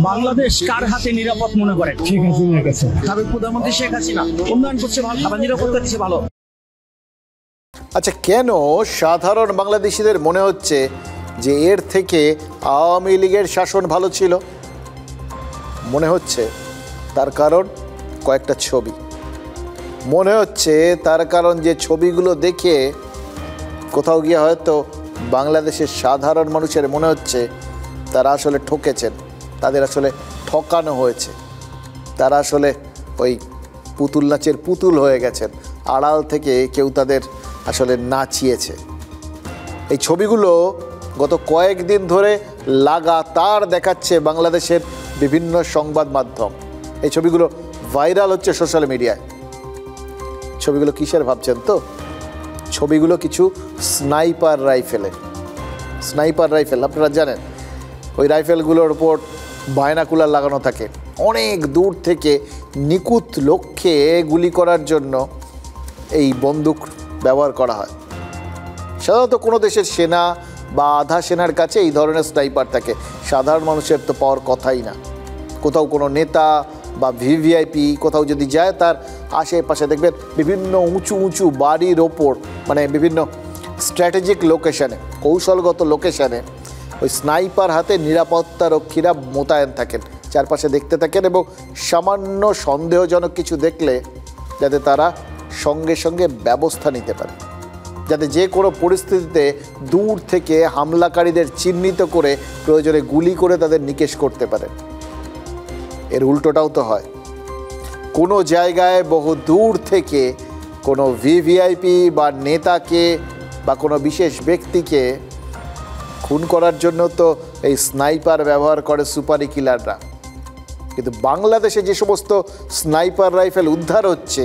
বাংলাদেশ কার হাতে নিরাপদ মনে করেন? শেখ হাসিনার কাছে। সাবেক প্রধানমন্ত্রী শেখ হাসিনা উন্নয়ন করছে ভালো, আবার নিরাপত্তা দিচ্ছে ভালো। আচ্ছা, কেন সাধারণ বাংলাদেশিদের মনে হচ্ছে যে এর থেকে আওয়ামী লীগের শাসন ভালো ছিল? মনে হচ্ছে তার কারণ কয়েকটা ছবি। মনে হচ্ছে তার কারণ যে ছবিগুলো দেখে কোথাও গিয়ে হয়তো বাংলাদেশের সাধারণ মানুষের মনে হচ্ছে তারা আসলে ঠকেছেন, তাদের আসলে ঠকানো হয়েছে, তারা আসলে ওই পুতুল নাচের পুতুল হয়ে গেছেন, আড়াল থেকে কেউ তাদের আসলে নাচিয়েছে। এই ছবিগুলো গত কয়েকদিন ধরে লাগাতার দেখাচ্ছে বাংলাদেশের বিভিন্ন সংবাদ মাধ্যম। এই ছবিগুলো ভাইরাল হচ্ছে সোশ্যাল মিডিয়ায়। ছবিগুলো কিসের ভাবছেন তো? ছবিগুলো কিছু স্নাইপার রাইফেল, আপনারা জানেন ওই রাইফেলগুলোর ওপর বায়নাকুলার লাগানো থাকে। অনেক দূর থেকে নিখুঁত লক্ষ্যে গুলি করার জন্য এই বন্দুক ব্যবহার করা হয়। সাধারণত কোনো দেশের সেনা বা আধা সেনার কাছে এই ধরনের স্নাইপার থাকে, সাধারণ মানুষের তো পাওয়ার কথাই না। কোথাও কোনো নেতা বা ভিভিআইপি কোথাও যদি যায়, তার আশেপাশে দেখবেন বিভিন্ন উঁচু বাড়ির ওপর, মানে বিভিন্ন স্ট্র্যাটেজিক লোকেশানে, কৌশলগত লোকেশানে ওই স্নাইপার হাতে নিরাপত্তা রক্ষীরা মোতায়েন থাকেন, চারপাশে দেখতে থাকেন, এবং সামান্য সন্দেহজনক কিছু দেখলে যাতে তারা সঙ্গে সঙ্গে ব্যবস্থা নিতে পারে, যাতে যে কোনো পরিস্থিতিতে দূর থেকে হামলাকারীদের চিহ্নিত করে প্রয়োজনে গুলি করে তাদের নিকেশ করতে পারে। এর উল্টোটাও তো হয়। কোনো জায়গায় বহু দূর থেকে কোনো ভিভিআইপি বা নেতাকে বা কোনো বিশেষ ব্যক্তিকে খুন করার জন্য তো এই স্নাইপার ব্যবহার করে সুপারি কিলাররা। কিন্তু বাংলাদেশে যে সমস্ত স্নাইপার রাইফেল উদ্ধার হচ্ছে,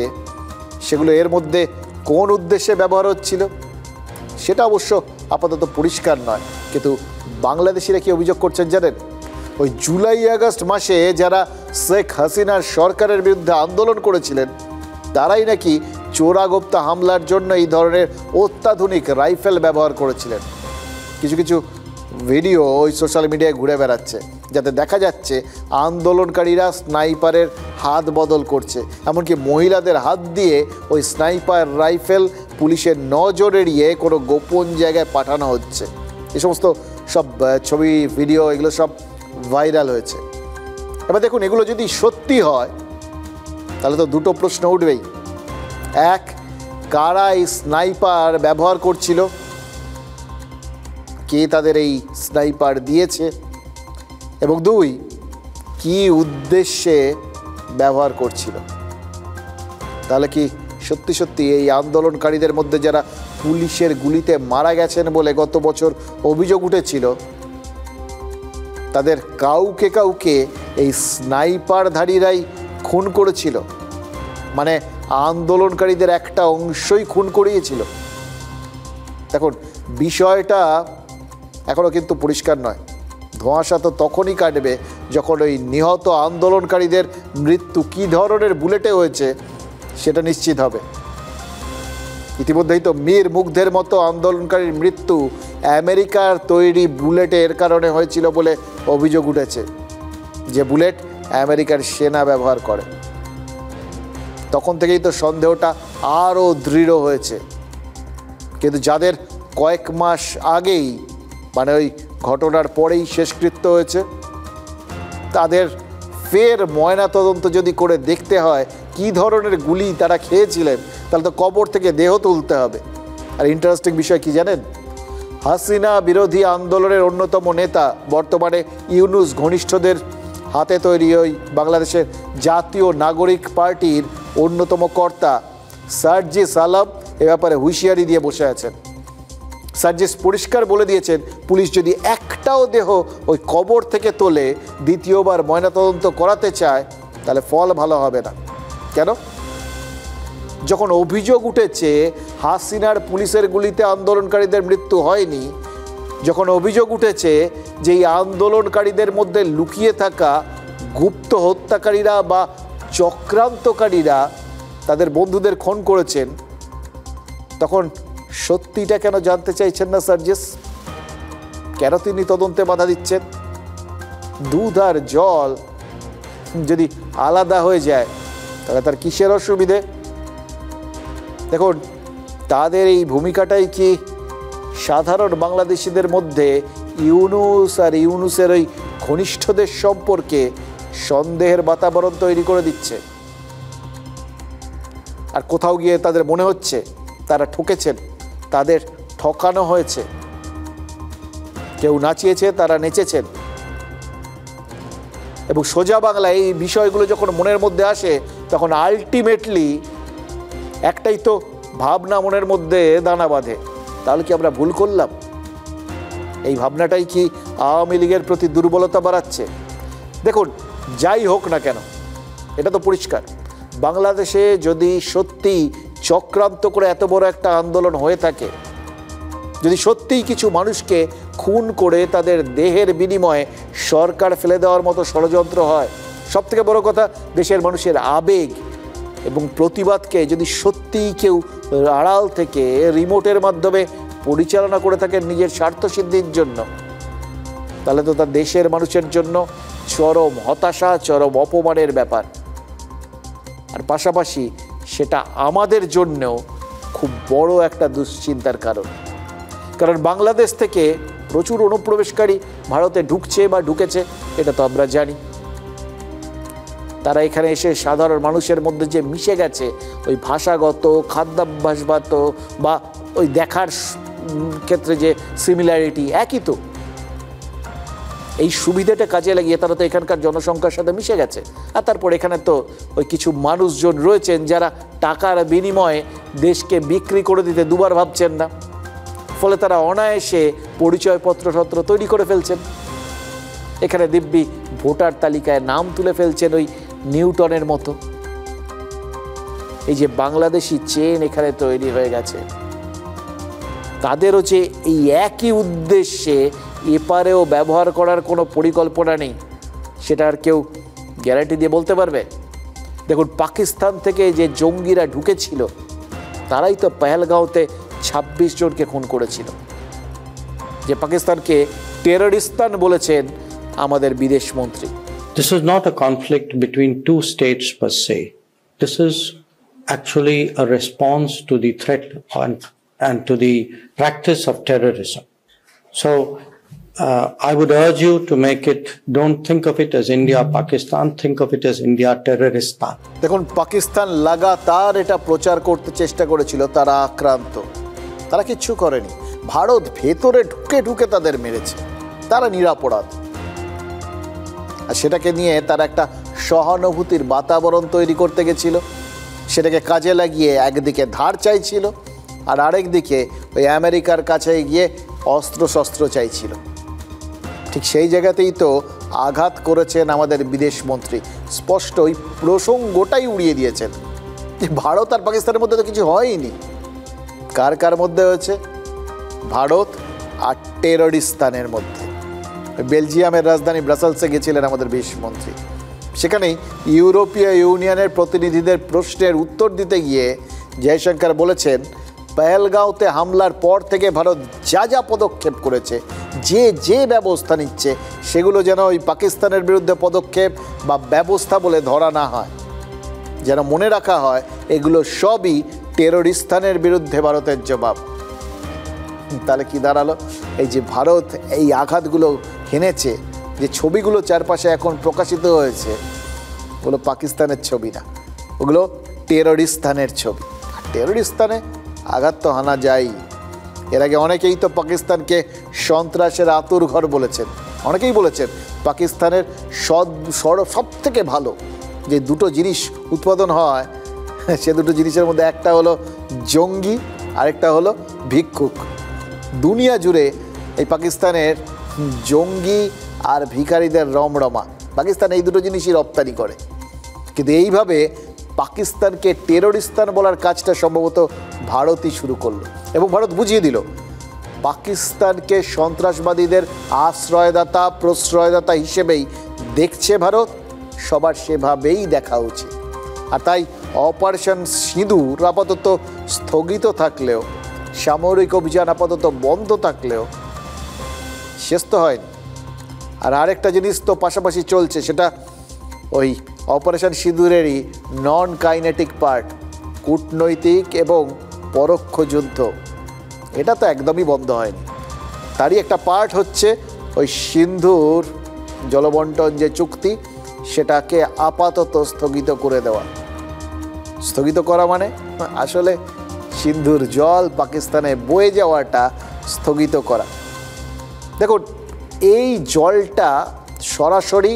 সেগুলো এর মধ্যে কোন উদ্দেশ্যে ব্যবহার হচ্ছিল সেটা অবশ্য আপাতত পরিষ্কার নয়। কিন্তু বাংলাদেশিরা কি অভিযোগ করছেন জানেন? ওই জুলাই আগস্ট মাসে যারা শেখ হাসিনার সরকারের বিরুদ্ধে আন্দোলন করেছিলেন তারাই নাকি চোরাগোপ্তা হামলার জন্য এই ধরনের অত্যাধুনিক রাইফেল ব্যবহার করেছিলেন। কিছু কিছু ভিডিও ওই সোশ্যাল মিডিয়ায় ঘুরে বেড়াচ্ছে, যাতে দেখা যাচ্ছে আন্দোলনকারীরা স্নাইপারের হাত বদল করছে, এমনকি মহিলাদের হাত দিয়ে ওই স্নাইপার রাইফেল পুলিশের নজর এড়িয়ে কোনো গোপন জায়গায় পাঠানো হচ্ছে। এই সমস্ত সব ছবি ভিডিও এগুলো সব ভাইরাল হয়েছে। এবার দেখুন, এগুলো যদি সত্যি হয় তাহলে তো দুটো প্রশ্ন উঠবেই। এক, কারা এই স্নাইপার ব্যবহার করছিল, কে তাদের এই স্নাইপার দিয়েছে, এবং দুই, কি উদ্দেশ্যে ব্যবহার করছিল। তাহলে কি সত্যি সত্যি এই আন্দোলনকারীদের মধ্যে যারা পুলিশের গুলিতে মারা গেছেন বলে গত বছর অভিযোগ উঠেছিল, তাদের কাউকে কাউকে এই স্নাইপারধারীরাই খুন করেছিল? মানে আন্দোলনকারীদের একটা অংশই খুন করিয়েছিল? দেখুন, বিষয়টা এখনও কিন্তু পরিষ্কার নয়। ধোঁয়াশা তো তখনই কাটবে যখন ওই নিহত আন্দোলনকারীদের মৃত্যু কী ধরনের বুলেটে হয়েছে সেটা নিশ্চিত হবে। ইতিমধ্যেই তো মীর মুগ্ধের মতো আন্দোলনকারীর মৃত্যু আমেরিকার তৈরি বুলেটের কারণে হয়েছিল বলে অভিযোগ উঠেছে, যে বুলেট আমেরিকার সেনা ব্যবহার করে। তখন থেকেই তো সন্দেহটা আরও দৃঢ় হয়েছে। কিন্তু যাদের কয়েক মাস আগেই, মানে ওই ঘটনার পরেই শেষকৃত্য হয়েছে, তাদের ফের ময়নাতদন্ত যদি করে দেখতে হয় কী ধরনের গুলি তারা খেয়েছিলেন, তাহলে তো কবর থেকে দেহ তুলতে হবে। আর ইন্টারেস্টিং বিষয় কি জানেন, হাসিনা বিরোধী আন্দোলনের অন্যতম নেতা, বর্তমানে ইউনুস ঘনিষ্ঠদের হাতে তৈরি ওই বাংলাদেশের জাতীয় নাগরিক পার্টির অন্যতম কর্তা সার্জিস আলম এ ব্যাপারে হুঁশিয়ারি দিয়ে বসে আছেন। সার্জিস পরিষ্কার বলে দিয়েছেন, পুলিশ যদি একটাও দেহ ওই কবর থেকে তোলে, দ্বিতীয়বার ময়নাতদন্ত করাতে চায়, তাহলে ফল ভালো হবে না। কেন? যখন অভিযোগ উঠেছে হাসিনার পুলিশের গুলিতে আন্দোলনকারীদের মৃত্যু হয়নি, যখন অভিযোগ উঠেছে যে এই আন্দোলনকারীদের মধ্যে লুকিয়ে থাকা গুপ্ত হত্যাকারীরা বা চক্রান্তকারীরা তাদের বন্ধুদের খুন করেছেন, তখন সত্যিটা কেন জানতে চাইছেন না সার্জিস? কেন তিনি তদন্তে বাধা দিচ্ছেন? দুধ আর জল যদি আলাদা হয়ে যায় তাহলে তার কিসের অসুবিধে? দেখুন, তাদের এই ভূমিকাটাই কি সাধারণ বাংলাদেশিদের মধ্যে ইউনুস আর ইউনুসের ওই ঘনিষ্ঠদের সম্পর্কে সন্দেহের বাতাবরণ তৈরি করে দিচ্ছে। আর কোথাও গিয়ে তাদের মনে হচ্ছে তারা ঠকেছেন, তাদের ঠকানো হয়েছে। কেউ নাচিয়েছে, তারা নেচেছেন। এবং সোজা বাংলায় এই বিষয়গুলো যখন মনের মধ্যে আসে, তখন আলটিমেটলি একটাই তো ভাবনা মনের মধ্যে দানা বাঁধে, তাহলে কি আমরা ভুল করলাম? এই ভাবনাটাই কি আওয়ামী লীগের প্রতি দুর্বলতা বাড়াচ্ছে? দেখুন, যাই হোক না কেন, এটা তো পরিষ্কার, বাংলাদেশে যদি সত্যি চক্রান্ত করে এত বড় একটা আন্দোলন হয়ে থাকে, যদি সত্যিই কিছু মানুষকে খুন করে তাদের দেহের বিনিময়ে সরকার ফেলে দেওয়ার মতো ষড়যন্ত্র হয়, সবথেকে বড় কথা দেশের মানুষের আবেগ এবং প্রতিবাদকে যদি সত্যিই কেউ আড়াল থেকে রিমোটের মাধ্যমে পরিচালনা করে থাকেন নিজের স্বার্থসিদ্ধির জন্য, তাহলে তো তার দেশের মানুষের জন্য চরম হতাশা, চরম অপমানের ব্যাপার। আর পাশাপাশি সেটা আমাদের জন্যও খুব বড় একটা দুশ্চিন্তার কারণ। কারণ বাংলাদেশ থেকে প্রচুর অনুপ্রবেশকারী ভারতে ঢুকছে বা ঢুকেছে, এটা তো আমরা জানি। তারা এখানে এসে সাধারণ মানুষের মধ্যে যে মিশে গেছে, ওই ভাষাগত, খাদ্যাভ্যাসগত বা ওই দেখার ক্ষেত্রে যে সিমিলারিটি একই, তো এই সুবিধাটা কাজে লাগিয়ে তারা তো এখানকার জনসংখ্যার সাথে মিশে গেছে। আর তারপর এখানে তো ওই কিছু মানুষজন রয়েছেন যারা টাকার বিনিময়ে দেশকে বিক্রি করে দিতে দুবার ভাবছেন না, ফলে তারা অনায়াসে পরিচয়পত্র তৈরি করে ফেলছেন। এখানে দিব্যি ভোটার তালিকায় নাম তুলে ফেলছেন ওই নিউটনের মতো। এই যে বাংলাদেশি চেন এখানে তৈরি হয়ে গেছে, তাদেরও যে এই একই উদ্দেশ্যে এপারেও ব্যবহার করার কোনো পরিকল্পনা নেই। সেটা আর কেউ গ্যারান্টি দিয়ে বলতে পারবে? দেখুন, পাকিস্তান থেকে যে জঙ্গিরা ঢুকেছিল তারাই তো পেহেলগাঁওতে ২৬ জনকে খুন করেছিল। যে পাকিস্তানকে টেররিস্তান বলেছেন আমাদের বিদেশ মন্ত্রী। This is not a conflict between two states per se. This is actually a response to the threat and to the practice of terrorism. So I would urge you to make it, don't think of it as India-Pakistan, think of it as India-Terroristan. দেখুন, পাকিস্তান লাগাতার এটা প্রচার করতে চেষ্টা করেছিল তারা আক্রান্ত, তারা কিচ্ছু করেনি। ভারত ভেতরে ঢুকে ঢুকে তাদের মেরেছে, তারা নিরাপরাধ। আর সেটাকে নিয়ে তারা একটা সহানুভূতির বাতাবরণ তৈরি করতে গেছিল, সেটাকে কাজে লাগিয়ে একদিকে ধার চাইছিল আর আরেকদিকে ওই আমেরিকার কাছে গিয়ে অস্ত্রশস্ত্র চাইছিল। ঠিক সেই জায়গাতেই তো আঘাত করেছেন আমাদের বিদেশ মন্ত্রী, স্পষ্ট ওই প্রসঙ্গটাই উড়িয়ে দিয়েছেন যে ভারত আর পাকিস্তানের মধ্যে তো কিছু হয়নি। কার কার মধ্যে হয়েছে? ভারত আর টেররিস্তানের মধ্যে। বেলজিয়ামের রাজধানী ব্রাসেলসে গেছিলেন আমাদের বিদেশ মন্ত্রী, সেখানেই ইউরোপীয় ইউনিয়নের প্রতিনিধিদের প্রশ্নের উত্তর দিতে গিয়ে জয়শঙ্কর বলেছেন, পেহেলগাঁওতে হামলার পর থেকে ভারত যা যা পদক্ষেপ করেছে, যে ব্যবস্থা নিচ্ছে, সেগুলো যেন ওই পাকিস্তানের বিরুদ্ধে পদক্ষেপ বা ব্যবস্থা বলে ধরা না হয়, যেন মনে রাখা হয় এগুলো সবই টেররিস্তানের বিরুদ্ধে ভারতের জবাব। তাহলে কি দাঁড়ালো? এই যে ভারত এই আঘাতগুলো হেনেছে, যে ছবিগুলো চারপাশে এখন প্রকাশিত হয়েছে, ওগুলো পাকিস্তানের ছবি না, ওগুলো টেররিস্তানের ছবি। টেররিস্তানে আঘাত তো হানা যায়। এর আগে অনেকেই তো পাকিস্তানকে সন্ত্রাসের আতুর ঘর বলেছেন, অনেকেই বলেছেন পাকিস্তানের সব থেকে ভালো যে দুটো জিনিস উৎপাদন হয়, সে দুটো জিনিসের মধ্যে একটা হলো জঙ্গি, আরেকটা হলো ভিক্ষুক। দুনিয়া জুড়ে এই পাকিস্তানের জঙ্গি আর ভিখারিদের রমরমা। পাকিস্তান এই দুটো জিনিসই রপ্তানি করে, কিন্তু এইভাবে পাকিস্তানকে টেররিস্তান বলার কাজটা সম্ভবত ভারতই শুরু করলো, এবং ভারত বুঝিয়ে দিল পাকিস্তানকে সন্ত্রাসবাদীদের আশ্রয়দাতা প্রশ্রয়দাতা হিসেবেই দেখছে ভারত, সবার সেভাবেই দেখা উচিত। আর তাই অপারেশন সিঁদুর আপাতত স্থগিত থাকলেও, সামরিক অভিযান আপাতত বন্ধ থাকলেও শেষ তো হয়নি। আর আরেকটা জিনিস তো পাশাপাশি চলছে, সেটা ওই অপারেশন সিঁদুরেরই নন কাইনেটিক পার্ট, কূটনৈতিক এবং পরোক্ষ যুদ্ধ। এটা তো একদমই বন্ধ হয়নি। তারই একটা পার্ট হচ্ছে ওই সিন্ধুর জলবন্টন যে চুক্তি, সেটাকে আপাতত স্থগিত করে দেওয়া। স্থগিত করা মানে আসলে সিন্ধুর জল পাকিস্তানে বয়ে যাওয়াটা স্থগিত করা। দেখুন, এই জলটা সরাসরি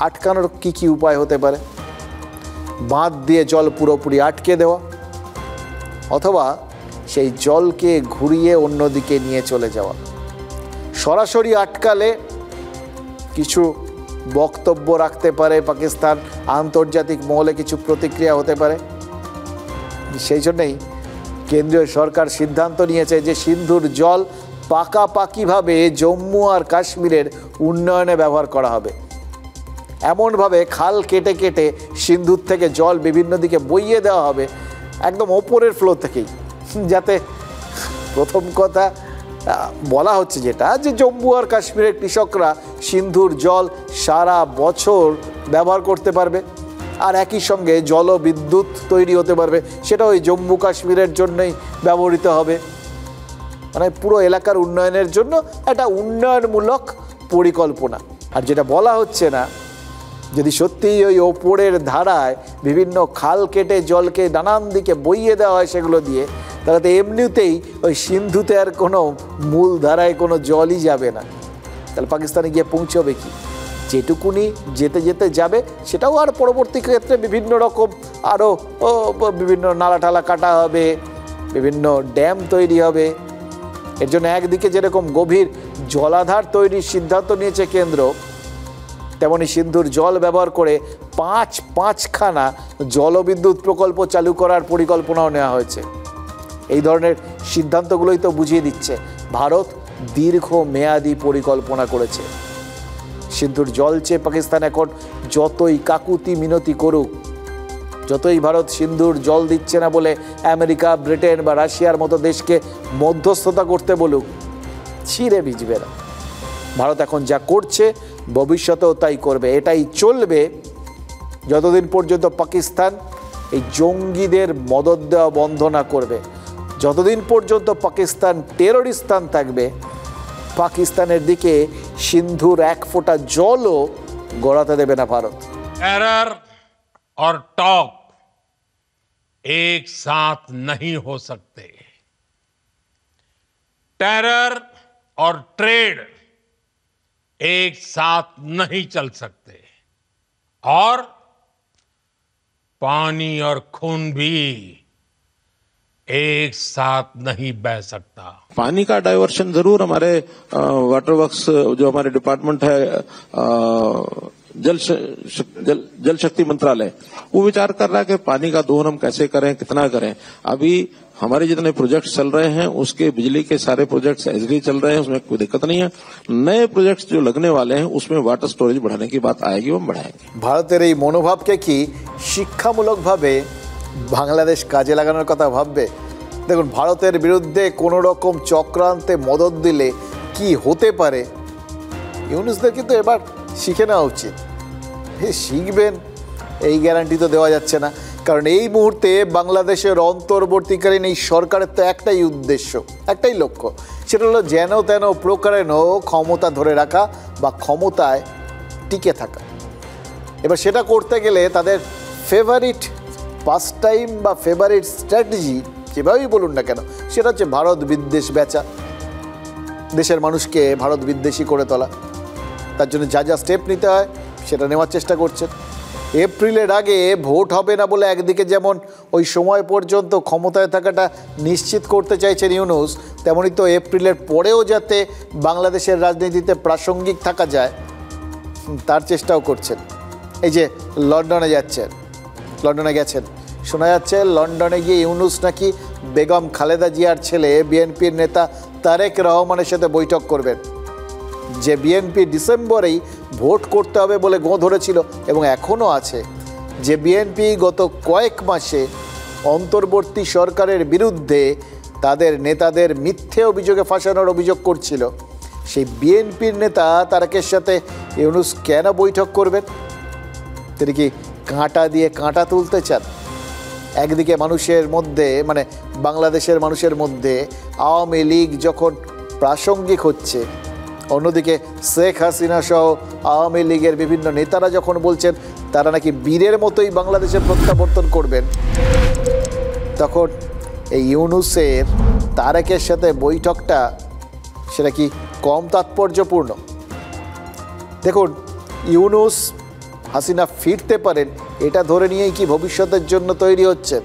আটকানোর কি উপায় হতে পারে? বাঁধ দিয়ে জল পুরোপুরি আটকে দেওয়া, অথবা সেই জলকে ঘুরিয়ে অন্যদিকে নিয়ে চলে যাওয়া। সরাসরি আটকালে কিছু বক্তব্য রাখতে পারে পাকিস্তান, আন্তর্জাতিক মহলে কিছু প্রতিক্রিয়া হতে পারে। সেই জন্যেই কেন্দ্রীয় সরকার সিদ্ধান্ত নিয়েছে যে সিন্ধুর জল পাকাপাকিভাবে জম্মু আর কাশ্মীরের উন্নয়নে ব্যবহার করা হবে। এমনভাবে খাল কেটে কেটে সিন্ধুর থেকে জল বিভিন্ন দিকে বইয়ে দেওয়া হবে, একদম ওপরের ফ্লো থেকেই, যাতে প্রথম কথা বলা হচ্ছে যেটা, যে জম্মু আর কাশ্মীরের কৃষকরা সিন্ধুর জল সারা বছর ব্যবহার করতে পারবে, আর একই সঙ্গে জলবিদ্যুৎ তৈরি হতে পারবে, সেটা ওই জম্মু কাশ্মীরের জন্যই ব্যবহৃত হবে। মানে পুরো এলাকার উন্নয়নের জন্য একটা উন্নয়নমূলক পরিকল্পনা। আর যেটা বলা হচ্ছে না, যদি সত্যিই ওই ওপরের ধারায় বিভিন্ন খাল কেটে জলকে নানান দিকে বইয়ে দেওয়া হয় সেগুলো দিয়ে, তাহলে তো এমনিতেই ওই সিন্ধুতে আর কোনো মূল ধারায় কোনো জলই যাবে না। তাহলে পাকিস্তানে গিয়ে পৌঁছবে কি? যেটুকুনি যেতে যেতে যাবে সেটাও আর পরবর্তী ক্ষেত্রে বিভিন্ন রকম আরও বিভিন্ন নালা টালা কাটা হবে, বিভিন্ন ড্যাম তৈরি হবে। এর জন্য একদিকে যেরকম গভীর জলাধার তৈরির সিদ্ধান্ত নিয়েছে কেন্দ্র, তেমনি সিন্ধুর জল ব্যবহার করে পাঁচখানা জলবিদ্যুৎ প্রকল্প চালু করার পরিকল্পনাও নেওয়া হয়েছে। এই ধরনের সিদ্ধান্তগুলোই তো বুঝিয়ে দিচ্ছে ভারত দীর্ঘমেয়াদী পরিকল্পনা করেছে। সিন্ধুর জল চেয়ে পাকিস্তান এখন যতই কাকুতি মিনতি করুক, যতই ভারত সিন্ধুর জল দিচ্ছে না বলে আমেরিকা, ব্রিটেন বা রাশিয়ার মতো দেশকে মধ্যস্থতা করতে বলুক, ছিঁড়ে ভিজবে না। ভারত এখন যা করছে ভবিষ্যতেও তাই করবে। এটাই চলবে যতদিন পর্যন্ত পাকিস্তান এই জঙ্গিদের মদদ দেওয়া বন্ধ না করবে। যতদিন পর্যন্ত পাকিস্তান টেররিস্তান থাকবে, পাকিস্তানের দিকে সিন্ধুর এক ফোঁটা জলও গড়াতে দেবে না ভারত। टेरर और टॉक एक साथ नहीं हो सकते। टेरर और ट्रेड एक साथ नहीं चल सकते, और पानी और खून भी एक साथ नहीं बह सकता। पानी का डाइवर्शन जरूर हमारे वाटर वर्क्स जो हमारे डिपार्टमेंट है जल शक्ति मंत्रालय वो विचार कर रहा है कि पानी का दोहन हम कैसे करें, कितना करें। अभी हमारे जितने प्रोजेक्ट्स चल रहे हैं उसके बिजली के सारे प्रोजेक्ट्स एजरी चल रहे हैं, उसमें कोई दिक्कत नहीं है। नए प्रोजेक्ट्स जो लगने वाले हैं उसमें वाटर स्टोरेज बढ़ाने की बात आएगी, वो हम बढ़ाएंगे। ভারতের এই মনোভাবকে কি শিক্ষামূলকভাবে বাংলাদেশ কাজে লাগানোর কথা ভাববে? দেখুন, ভারতের বিরুদ্ধে কোনো রকম চক্রান্তে মদদ দিলে কি হতে পারে ইউনুসদের কিন্তু এবার শিখে নেওয়া উচিত। শিখবেন এই গ্যারান্টি তো দেওয়া যাচ্ছে না, কারণ এই মুহূর্তে বাংলাদেশের অন্তর্বর্তীকালীন এই সরকারের তো একটাই উদ্দেশ্য, একটাই লক্ষ্য, সেটা হলো যেন তেন প্রকারেণ ক্ষমতা ধরে রাখা বা ক্ষমতায় টিকে থাকা। এবার সেটা করতে গেলে তাদের ফেভারিট পাস টাইম বা ফেভারিট স্ট্র্যাটেজি যেভাবেই বলুন না কেন, সেটা হচ্ছে ভারত বিদ্বেষ বেচা, দেশের মানুষকে ভারত বিদ্বেষী করে তোলা। তার জন্য যা যা স্টেপ নিতে হয় সেটা নেওয়ার চেষ্টা করছেন। এপ্রিলের আগে ভোট হবে না বলে একদিকে যেমন ওই সময় পর্যন্ত ক্ষমতায় থাকাটা নিশ্চিত করতে চাইছেন ইউনুস, তেমনই তো এপ্রিলের পরেও যাতে বাংলাদেশের রাজনীতিতে প্রাসঙ্গিক থাকা যায় তার চেষ্টাও করছেন। এই যে লন্ডনে গেছেন, শোনা যাচ্ছে লন্ডনে গিয়ে ইউনুস নাকি বেগম খালেদা জিয়ার ছেলে বিএনপির নেতা তারেক রহমানের সাথে বৈঠক করবেন, যে বিএনপি ডিসেম্বরেই ভোট করতে হবে বলে গোঁ ধরেছিল এবং এখনও আছে, যে বিএনপি গত কয়েক মাসে অন্তর্বর্তী সরকারের বিরুদ্ধে তাদের নেতাদের মিথ্যে অভিযোগে ফাঁসানোর অভিযোগ করছিল, সেই বিএনপির নেতা তারেকের সাথে ইউনুস কেন বৈঠক করবেন? তিনি কি কাঁটা দিয়ে কাঁটা তুলতে চান? একদিকে মানুষের মধ্যে, মানে বাংলাদেশের মানুষের মধ্যে আওয়ামী লীগ যখন প্রাসঙ্গিক হচ্ছে, অন্যদিকে শেখ হাসিনা সহ আওয়ামী লীগের বিভিন্ন নেতারা যখন বলছেন তারা নাকি বীরের মতোই বাংলাদেশের প্রত্যাবর্তন করবেন, তখন এই ইউনুসের তারেকের সাথে বৈঠকটা সেটা কি কম তাৎপর্যপূর্ণ? দেখুন, ইউনুস হাসিনা ফিরতে পারেন এটা ধরে নিয়েই কি ভবিষ্যতের জন্য তৈরি হচ্ছে?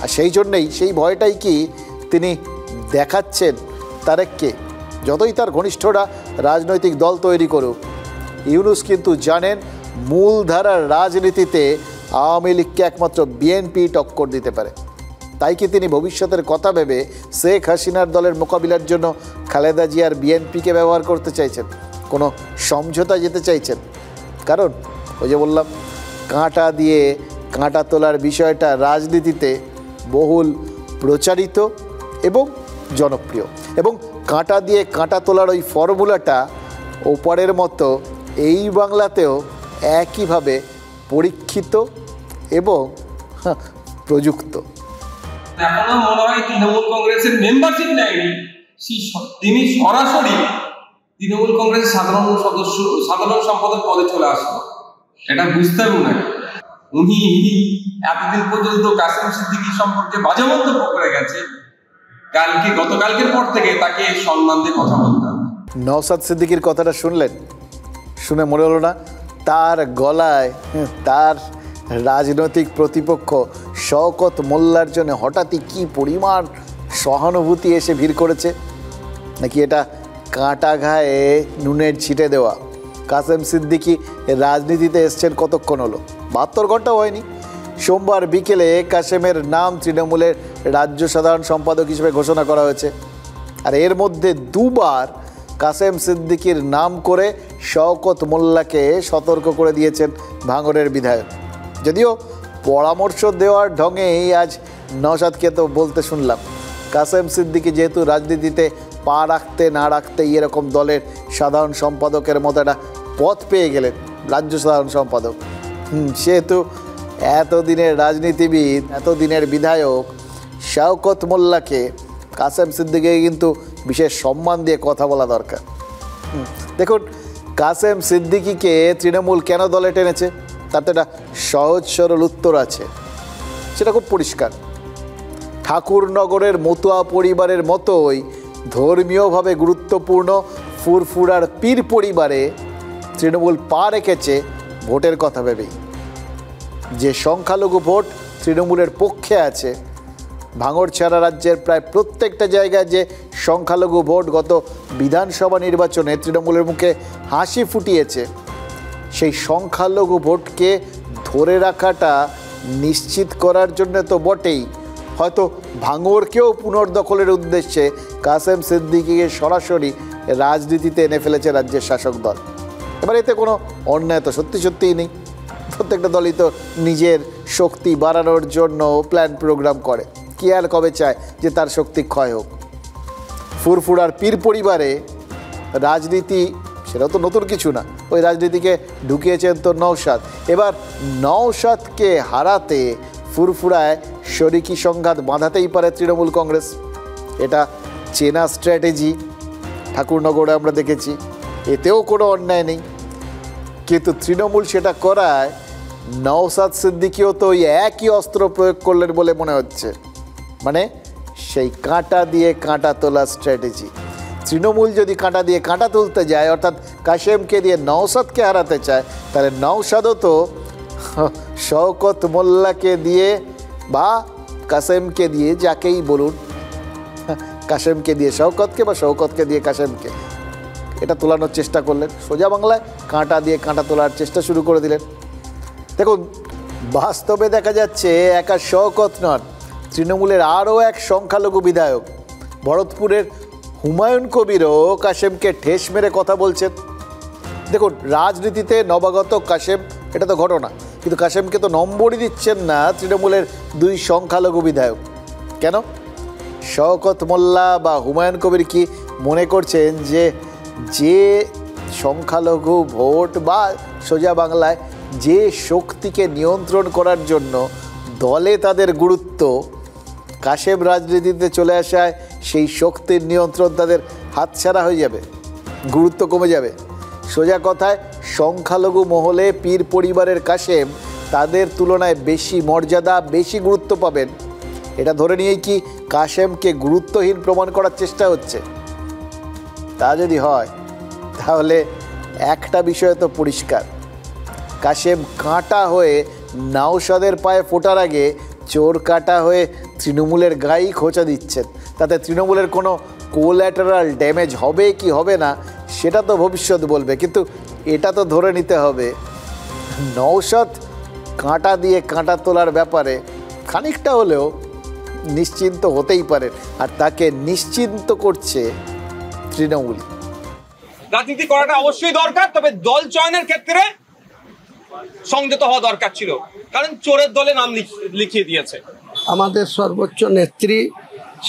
আর সেই জন্যেই, সেই ভয়টাই কি তিনি দেখাচ্ছেন তারেককে? যতই তার ঘনিষ্ঠরা রাজনৈতিক দল তৈরি করুক, ইউনুস কিন্তু জানেন মূলধারার রাজনীতিতে আওয়ামী লীগকে একমাত্র বিএনপি টক্কর দিতে পারে। তাই কি তিনি ভবিষ্যতের কথা ভেবে শেখ হাসিনার দলের মোকাবিলার জন্য খালেদা জিয়ার বিএনপিকে ব্যবহার করতে চাইছেন, কোনো সমঝোতা যেতে চাইছেন? কারণ ওই যে বললাম, কাঁটা দিয়ে কাঁটা তোলার বিষয়টা রাজনীতিতে বহুল প্রচারিত এবং জনপ্রিয়, এবং কাঁটা দিয়ে কাঁটা তোলার ওই ফর্মুলাটা ওপারের মতো এই বাংলাতেও একইভাবে পরীক্ষিত এবং প্রযুক্ত। এখনো মনে হয় তৃণমূল কংগ্রেসের মেম্বারশিপ নেয়নি, তিনি সরাসরি তৃণমূল কংগ্রেসের সাধারণ সম্পাদক পদে চলে আসলো। এটা বুঝতে হবে না, উনি এতদিন পর্যন্ত কাসেম সিদ্দিকী সম্পর্কে বাজে মন্তব্য করে গেছে, গতকালকের পর থেকে তাকে সম্মান দিয়ে কথা বলতে হবে। নওশাদ সিদ্দিকীর কথাটা শুনলেন, শুনে মনে হলো না তার গলায় তার রাজনৈতিক প্রতিপক্ষ শওকত মোল্লার জন্য হঠাৎই কি পরিমাণ সহানুভূতি এসে ভিড় করেছে? নাকি এটা কাঁটা ঘায়ে নুনের ছিটে দেওয়া? কাসেম সিদ্দিকী রাজনীতিতে এসছেন কতক্ষণ হলো? 72 ঘন্টাও হয়নি। সোমবার বিকেলে কাসেমের নাম তৃণমূলের রাজ্য সাধারণ সম্পাদক হিসেবে ঘোষণা করা হয়েছে। আর এর মধ্যে দুবার কাসেম সিদ্দিকীর নাম করে শওকত মোল্লাকে সতর্ক করে দিয়েছেন ভাঙড়ের বিধায়ক। যদিও পরামর্শ দেওয়ার ঢঙেই আজ নওশাদকে তো বলতে শুনলাম, কাসেম সিদ্দিকী যেহেতু রাজনীতিতে পা রাখতে না রাখতেই এরকম দলের সাধারণ সম্পাদকের মতো একটা পদ পেয়ে গেলেন, রাজ্য সাধারণ সম্পাদক, সেহেতু এতদিনের রাজনীতিবিদ, এতদিনের বিধায়ক শওকত মোল্লাকে কাসেম সিদ্দিকীকে কিন্তু বিশেষ সম্মান দিয়ে কথা বলা দরকার। দেখুন, কাসেম সিদ্দিকীকে তৃণমূল কেন দলে টেনেছে তাতে একটা সহজ সরল উত্তর আছে, সেটা খুব পরিষ্কার। ঠাকুরনগরের মতুয়া পরিবারের মতোই ধর্মীয়ভাবে গুরুত্বপূর্ণ ফুরফুরার পীর পরিবারে তৃণমূল পা রেখেছে ভোটের কথা ভেবেই। যে সংখ্যালঘু ভোট তৃণমূলের পক্ষে আছে, ভাঙড় ছাড়া রাজ্যের প্রায় প্রত্যেকটা জায়গায় যে সংখ্যালঘু ভোট গত বিধানসভা নির্বাচনে তৃণমূলের মুখে হাসি ফুটিয়েছে, সেই সংখ্যালঘু ভোটকে ধরে রাখাটা নিশ্চিত করার জন্য তো বটেই, হয়তো ভাঙড়কেও পুনর্দখলের উদ্দেশ্যে কাসেম সিদ্দিকীকে সরাসরি রাজনীতিতে এনে ফেলেছে রাজ্যের শাসক দল। এবার এতে কোনো অন্যায় তো সত্যি সত্যিই নেই। প্রত্যেকটা দলই তো নিজের শক্তি বাড়ানোর জন্য প্ল্যান প্রোগ্রাম করে, কি আর কবে চায় যে তার শক্তি ক্ষয় হোক। ফুরফুরার পীর পরিবারে রাজনীতি, সেটাও তো নতুন কিছু না, ওই রাজনীতিকে ঢুকিয়েছেন তো নওশাদ। এবার নওশাদকে হারাতে ফুরফুরায় শরিকি সংঘাত বাঁধাতেই পারে তৃণমূল কংগ্রেস। এটা চেনা স্ট্র্যাটেজি, ঠাকুরনগরে আমরা দেখেছি, এতেও কোনো অন্যায় নেই। কিন্তু তৃণমূল সেটা করায় নওশাদ সিদ্দিকীও তো ওই একই অস্ত্র প্রয়োগ করলেন বলে মনে হচ্ছে, মানে সেই কাঁটা দিয়ে কাঁটা তোলা স্ট্র্যাটেজি। তৃণমূল যদি কাঁটা দিয়ে কাঁটা তুলতে যায়, অর্থাৎ কাশেমকে দিয়ে নওশাদকে হারাতে চায়, তাহলে নওশাদও তো শওকত মোল্লাকে দিয়ে বা কাসেমকে দিয়ে, যাকেই বলুন, কাশেমকে দিয়ে শওকতকে বা শওকতকে দিয়ে কাশেমকে, এটা তোলানোর চেষ্টা করলেন। সোজা বাংলায় কাঁটা দিয়ে কাঁটা তোলার চেষ্টা শুরু করে দিলেন। দেখুন, বাস্তবে দেখা যাচ্ছে একা শওকত নন, তৃণমূলের আরও এক সংখ্যালঘু বিধায়ক ভরতপুরের হুমায়ুন কবিরও কাশেমকে ঠেস মেরে কথা বলছেন। দেখুন, রাজনীতিতে নবাগত কাশেম, এটা তো ঘটনা, কিন্তু কাশেমকে তো নম্বরই দিচ্ছেন না তৃণমূলের দুই সংখ্যালঘু বিধায়ক। কেন? শওকত মোল্লা বা হুমায়ুন কবির কি মনে করছেন যে সংখ্যালঘু ভোট বা সোজা বাংলায় যে শক্তিকে নিয়ন্ত্রণ করার জন্য দলে তাদের গুরুত্ব, কাশেম রাজনীতিতে চলে আসায় সেই শক্তির নিয়ন্ত্রণ তাদের হাতছাড়া হয়ে যাবে, গুরুত্ব কমে যাবে? সোজা কথায় সংখ্যালঘু মহলে পীর পরিবারের কাশেম তাদের তুলনায় বেশি মর্যাদা, বেশি গুরুত্ব পাবেন, এটা ধরে নিয়েই কি কাশেমকে গুরুত্বহীন প্রমাণ করার চেষ্টা হচ্ছে? তা যদি হয় তাহলে একটা বিষয় তো পরিষ্কার, কাশেম কাঁটা হয়ে নওশাদের পায়ে ফোটার আগে চোর কাটা হয়ে তৃণমূলের গায়েই খোঁচা দিচ্ছেন। তাতে তৃণমূলের কোনো কোল্যাটারাল ড্যামেজ হবে কি হবে না সেটা তো ভবিষ্যৎ বলবে, কিন্তু এটা তো ধরে নিতে হবে নওশাদ কাঁটা দিয়ে কাঁটা তোলার ব্যাপারে খানিকটা হলেও নিশ্চিন্ত হতেই পারেন, আর তাকে নিশ্চিন্ত করছে তৃণমূল। রাজনীতি করাটা অবশ্যই দরকার, তবে দল চয়নের ক্ষেত্রে সংযত হওয়া দরকার ছিল, কারণ চোরের দলে নাম লিখিয়ে দিয়েছে। আমাদের সর্বোচ্চ নেত্রী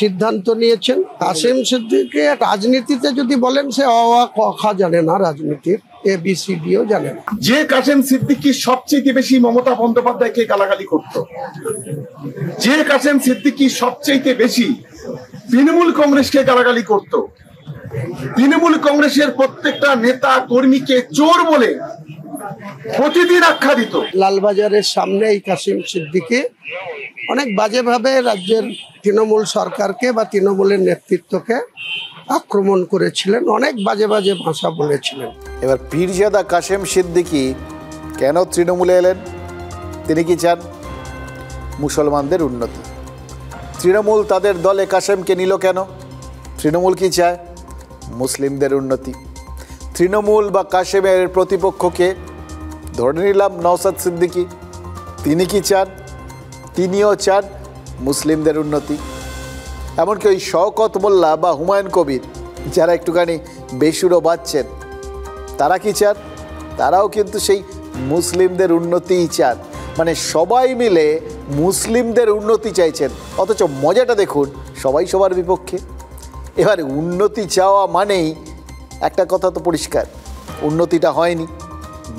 সিদ্ধান্ত নিয়েছেন। কাসেম সিদ্দিকীকে রাজনীতিতে যদি বলেন, সে অ আ ক খ জানে না, রাজনীতির ABCDও জানে না। যে কাসেম সিদ্দিকী সবচেয়ে বেশি মমতা বন্দ্যোপাধ্যায়কে গালাগালি করত, যে কাসেম সিদ্দিকী সবচেয়ে বেশি তৃণমূল কংগ্রেসকে গালাগালি করত, তৃণমূল কংগ্রেসের প্রত্যেকটা নেতা কর্মীকে চোর বলে প্রতিদিন আখ্যা দিত। লালবাজারের সামনে এই কাসেম সিদ্দিকী অনেক বাজেভাবে রাজ্যের তৃণমূল সরকারকে বা তৃণমূলের নেতৃত্বকে আক্রমণ করেছিলেন, অনেক বাজে বাজে ভাষা বলেছিলেন। এবার পীরজাদা কাসেম সিদ্দিকী কেন তৃণমূলে এলেন? তিনি কি চান? মুসলমানদের উন্নতি। তৃণমূল তাদের দলে কাসেমকে নিল কেন? তৃণমূল কি চায়? মুসলিমদের উন্নতি। তৃণমূল বা কাসেমের প্রতিপক্ষকে ধরে নিলাম নওশাদ সিদ্দিকী, তিনি কি চান? তিনিও চান মুসলিমদের উন্নতি। এমনকি ওই শওকত মোল্লা বা হুমায়ুন কবির যারা একটুখানি বেসুরো বাজছেন তারা কি চান? তারাও কিন্তু সেই মুসলিমদের উন্নতিই চান, মানে সবাই মিলে মুসলিমদের উন্নতি চাইছেন। অথচ মজাটা দেখুন, সবাই সবার বিপক্ষে। এবার উন্নতি চাওয়া মানেই একটা কথা তো পরিষ্কার, উন্নতিটা হয়নি,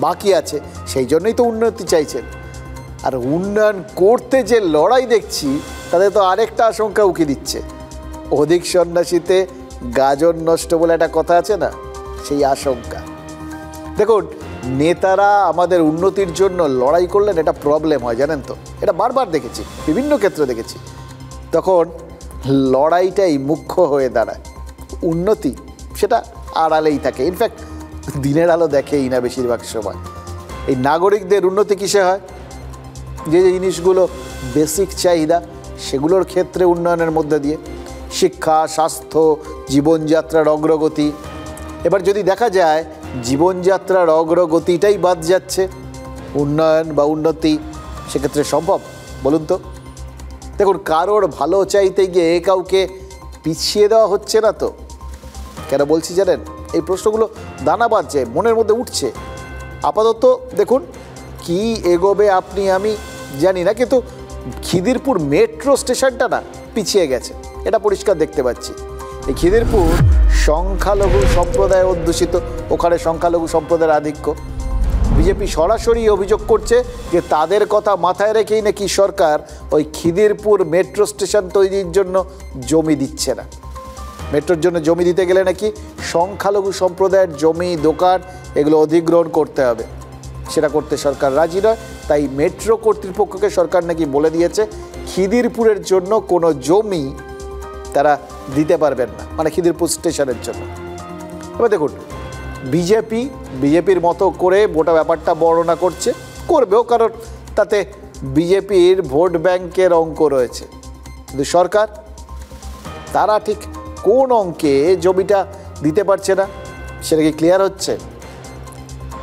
বাকি আছে, সেই জন্যই তো উন্নতি চাইছেন। আর উন্নয়ন করতে যে লড়াই দেখছি তাদের তো আরেকটা আশঙ্কা উকি দিচ্ছে, অধিক সন্ন্যাসীতে গাজন নষ্ট বলে একটা কথা আছে না, সেই আশঙ্কা। দেখুন, নেতারা আমাদের উন্নতির জন্য লড়াই করলেন এটা প্রবলেম হয়, জানেন তো, এটা বারবার দেখেছি, বিভিন্ন ক্ষেত্রে দেখেছি। তখন লড়াইটাই মুখ্য হয়ে দাঁড়ায়, উন্নতি সেটা আড়ালেই থাকে, ইনফ্যাক্ট দিনের আলো দেখেই না বেশিরভাগ সময়। এই নাগরিকদের উন্নতি কিসে হয়? যে যে জিনিসগুলো বেসিক চাহিদা সেগুলোর ক্ষেত্রে উন্নয়নের মধ্যে দিয়ে, শিক্ষা, স্বাস্থ্য, জীবনযাত্রার অগ্রগতি। এবার যদি দেখা যায় জীবনযাত্রার অগ্রগতিটাই বাদ যাচ্ছে, উন্নয়ন বা উন্নতি সেক্ষেত্রে সম্ভব বলুন তো? দেখুন, কারোর ভালো চাইতে গিয়ে কাউকে পিছিয়ে দেওয়া হচ্ছে না তো। কেন বলছি জানেন? এই প্রশ্নগুলো দানা বাঁধছে, মনের মধ্যে উঠছে। আপাতত দেখুন কি এগোবে আপনি আমি জানি না, কিন্তু খিদিরপুর মেট্রো স্টেশনটা না পিছিয়ে গেছে, এটা পরিষ্কার দেখতে পাচ্ছি। এই খিদিরপুর সংখ্যালঘু সম্প্রদায় অধ্যুষিত, ওখানে সংখ্যালঘু সম্প্রদায়ের আধিক্য। বিজেপি সরাসরি অভিযোগ করছে যে তাদের কথা মাথায় রেখেই নাকি সরকার ওই খিদিরপুর মেট্রো স্টেশন তৈরির জন্য জমি দিচ্ছে না। মেট্রোর জন্য জমি দিতে গেলে নাকি সংখ্যালঘু সম্প্রদায়ের জমি, দোকান এগুলো অধিগ্রহণ করতে হবে, সেটা করতে সরকার রাজি নয়। তাই মেট্রো কর্তৃপক্ষকে সরকার নাকি বলে দিয়েছে খিদিরপুরের জন্য কোনো জমি তারা দিতে পারবেন না, মানে খিদিরপুর স্টেশনের জন্য। এবার দেখুন, বিজেপির মতো করে গোটা ব্যাপারটা বর্ণনা করছে, করবেও, কারণ তাতে বিজেপির ভোট ব্যাংকের অঙ্ক রয়েছে। কিন্তু সরকার তারা ঠিক কোন অঙ্কে জমিটা দিতে পারছে না সেটা কি ক্লিয়ার হচ্ছে?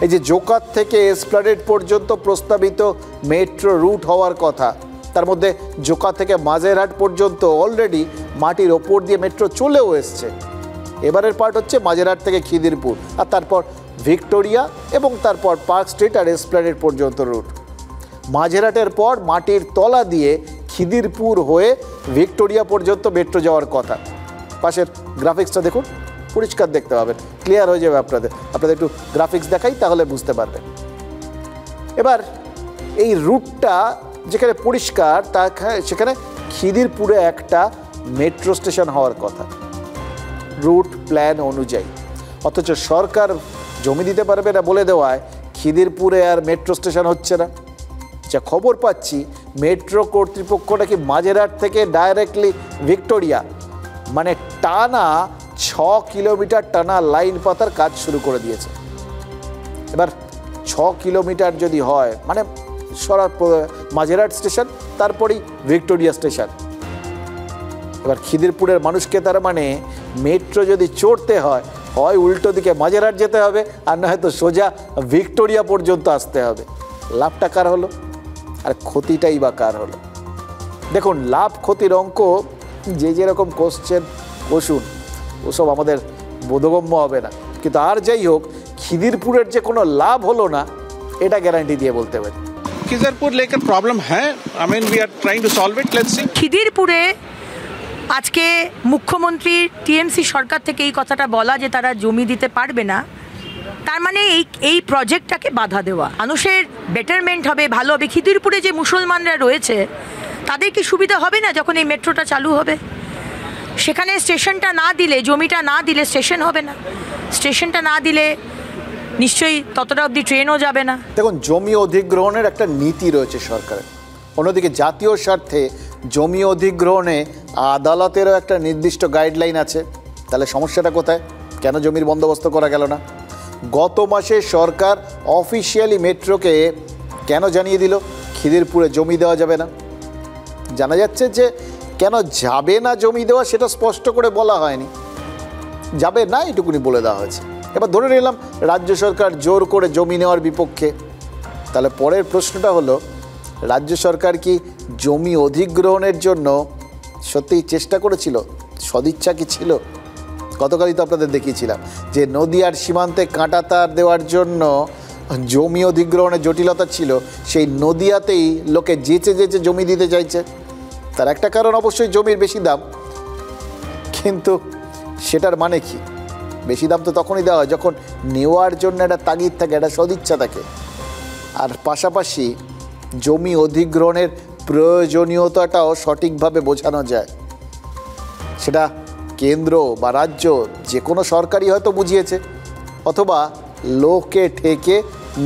এই যে জোকাত থেকে এসপ্ল্যানেড পর্যন্ত প্রস্তাবিত মেট্রো রুট হওয়ার কথা, তার মধ্যে জোকা থেকে মাঝেরহাট পর্যন্ত অলরেডি মাটির ওপর দিয়ে মেট্রো চলেও এসছে। এবারের পার্ট হচ্ছে মাঝেরহাট থেকে খিদিরপুর, আর তারপর ভিক্টোরিয়া এবং তারপর পার্ক স্ট্রিট আর এসপ্ল্যানেড পর্যন্ত রুট। মাঝেরহাটের পর মাটির তলা দিয়ে খিদিরপুর হয়ে ভিক্টোরিয়া পর্যন্ত মেট্রো যাওয়ার কথা। পাশের গ্রাফিক্সটা দেখুন, পরিষ্কার দেখতে পাবেন, ক্লিয়ার হয়ে যাবে আপনাদের একটু গ্রাফিক্স দেখাই তাহলে বুঝতে পারবেন। এবার এই রুটটা যেখানে পরিষ্কার, সেখানে খিদিরপুরে একটা মেট্রো স্টেশন হওয়ার কথা রুট প্ল্যান অনুযায়ী, অথচ সরকার জমি দিতে পারবে না বলে দেওয়ায় খিদিরপুরে আর মেট্রো স্টেশন হচ্ছে না। যা খবর পাচ্ছি, মেট্রো কর্তৃপক্ষ নাকি মাঝেরহাট থেকে ডাইরেক্টলি ভিক্টোরিয়া, মানে টানা 6 কিলোমিটার টানা লাইন পাতার কাজ শুরু করে দিয়েছে। এবার 6 কিলোমিটার যদি হয়, মানে মাঝেরহাট স্টেশন তারপরেই ভিক্টোরিয়া স্টেশন। এবার খিদিরপুরের মানুষকে তার মানে মেট্রো যদি চড়তে হয়, হয় উল্টো দিকে মাঝেরহাট যেতে হবে, আর না হয়তো সোজা ভিক্টোরিয়া পর্যন্ত আসতে হবে। লাভটা কার হলো আর ক্ষতিটাই বা কার হলো? দেখুন, লাভ ক্ষতির অঙ্ক যে যেরকম কোশ্চেন কষুন, ওসব আমাদের বোধগম্য হবে না, কিন্তু আর যাই হোক, খিদিরপুরের যে কোনো লাভ হলো না এটা গ্যারান্টি দিয়ে বলতে পারি। खिदरपुर लेकर प्रॉब्लम है, I mean we are trying to solve it, let's see. খিদিরপুরে আজকে মুখ্যমন্ত্রী টিএমসি সরকার থেকে এই কথাটা বলা যে তারা জমি দিতে পারবে না, তার মানে এই প্রজেক্টটাকে বাধা দেওয়া। মানুষের বেটারমেন্ট হবে, ভালো হবে। খিদিরপুরে যে মুসলমানরা রয়েছে তাদের কি সুবিধা হবে না যখন এই মেট্রোটা চালু হবে? সেখানে স্টেশনটা না দিলে, জমিটা না দিলে স্টেশন হবে না, স্টেশনটা না দিলে নিশ্চয়ই ততটা অবধি ট্রেনও যাবে না। দেখুন, জমি অধিগ্রহণের একটা নীতি রয়েছে সরকারের, অন্যদিকে জাতীয় স্বার্থে জমি অধিগ্রহণে আদালতেরও একটা নির্দিষ্ট গাইডলাইন আছে। তাহলে সমস্যাটা কোথায়? কেন জমির বন্দোবস্ত করা গেল না? গত মাসে সরকার অফিসিয়ালি মেট্রোকে কেন জানিয়ে দিল খিদিরপুরে জমি দেওয়া যাবে না? জানা যাচ্ছে যে কেন যাবে না জমি দেওয়া সেটা স্পষ্ট করে বলা হয়নি, যাবে না এটুকুনি বলে দেওয়া হয়েছে। এবার ধরে নিলাম রাজ্য সরকার জোর করে জমি নেওয়ার বিপক্ষে, তাহলে পরের প্রশ্নটা হলো, রাজ্য সরকার কি জমি অধিগ্রহণের জন্য সত্যিই চেষ্টা করেছিল? সদিচ্ছা কি ছিল? গতকালই তো আপনাদের দেখিয়েছিলাম যে নদিয়ার সীমান্তে কাঁটাতার দেওয়ার জন্য জমি অধিগ্রহণের জটিলতা ছিল, সেই নদিয়াতেই লোকে যেচে যেচে জমি দিতে চাইছে। তার একটা কারণ অবশ্যই জমির বেশি দাম, কিন্তু সেটার মানে কি? বেশি দাম তো তখনই দেওয়া হয় যখন নেওয়ার জন্য একটা তাগিদ থাকে, একটা সদিচ্ছা থাকে। আর পাশাপাশি জমি অধিগ্রহণের প্রয়োজনীয়তাটাও সঠিকভাবে বোঝানো যায়। সেটা কেন্দ্র বা রাজ্য যে কোনো সরকারই হয়তো বুঝিয়েছে, অথবা লোকে ঠেকে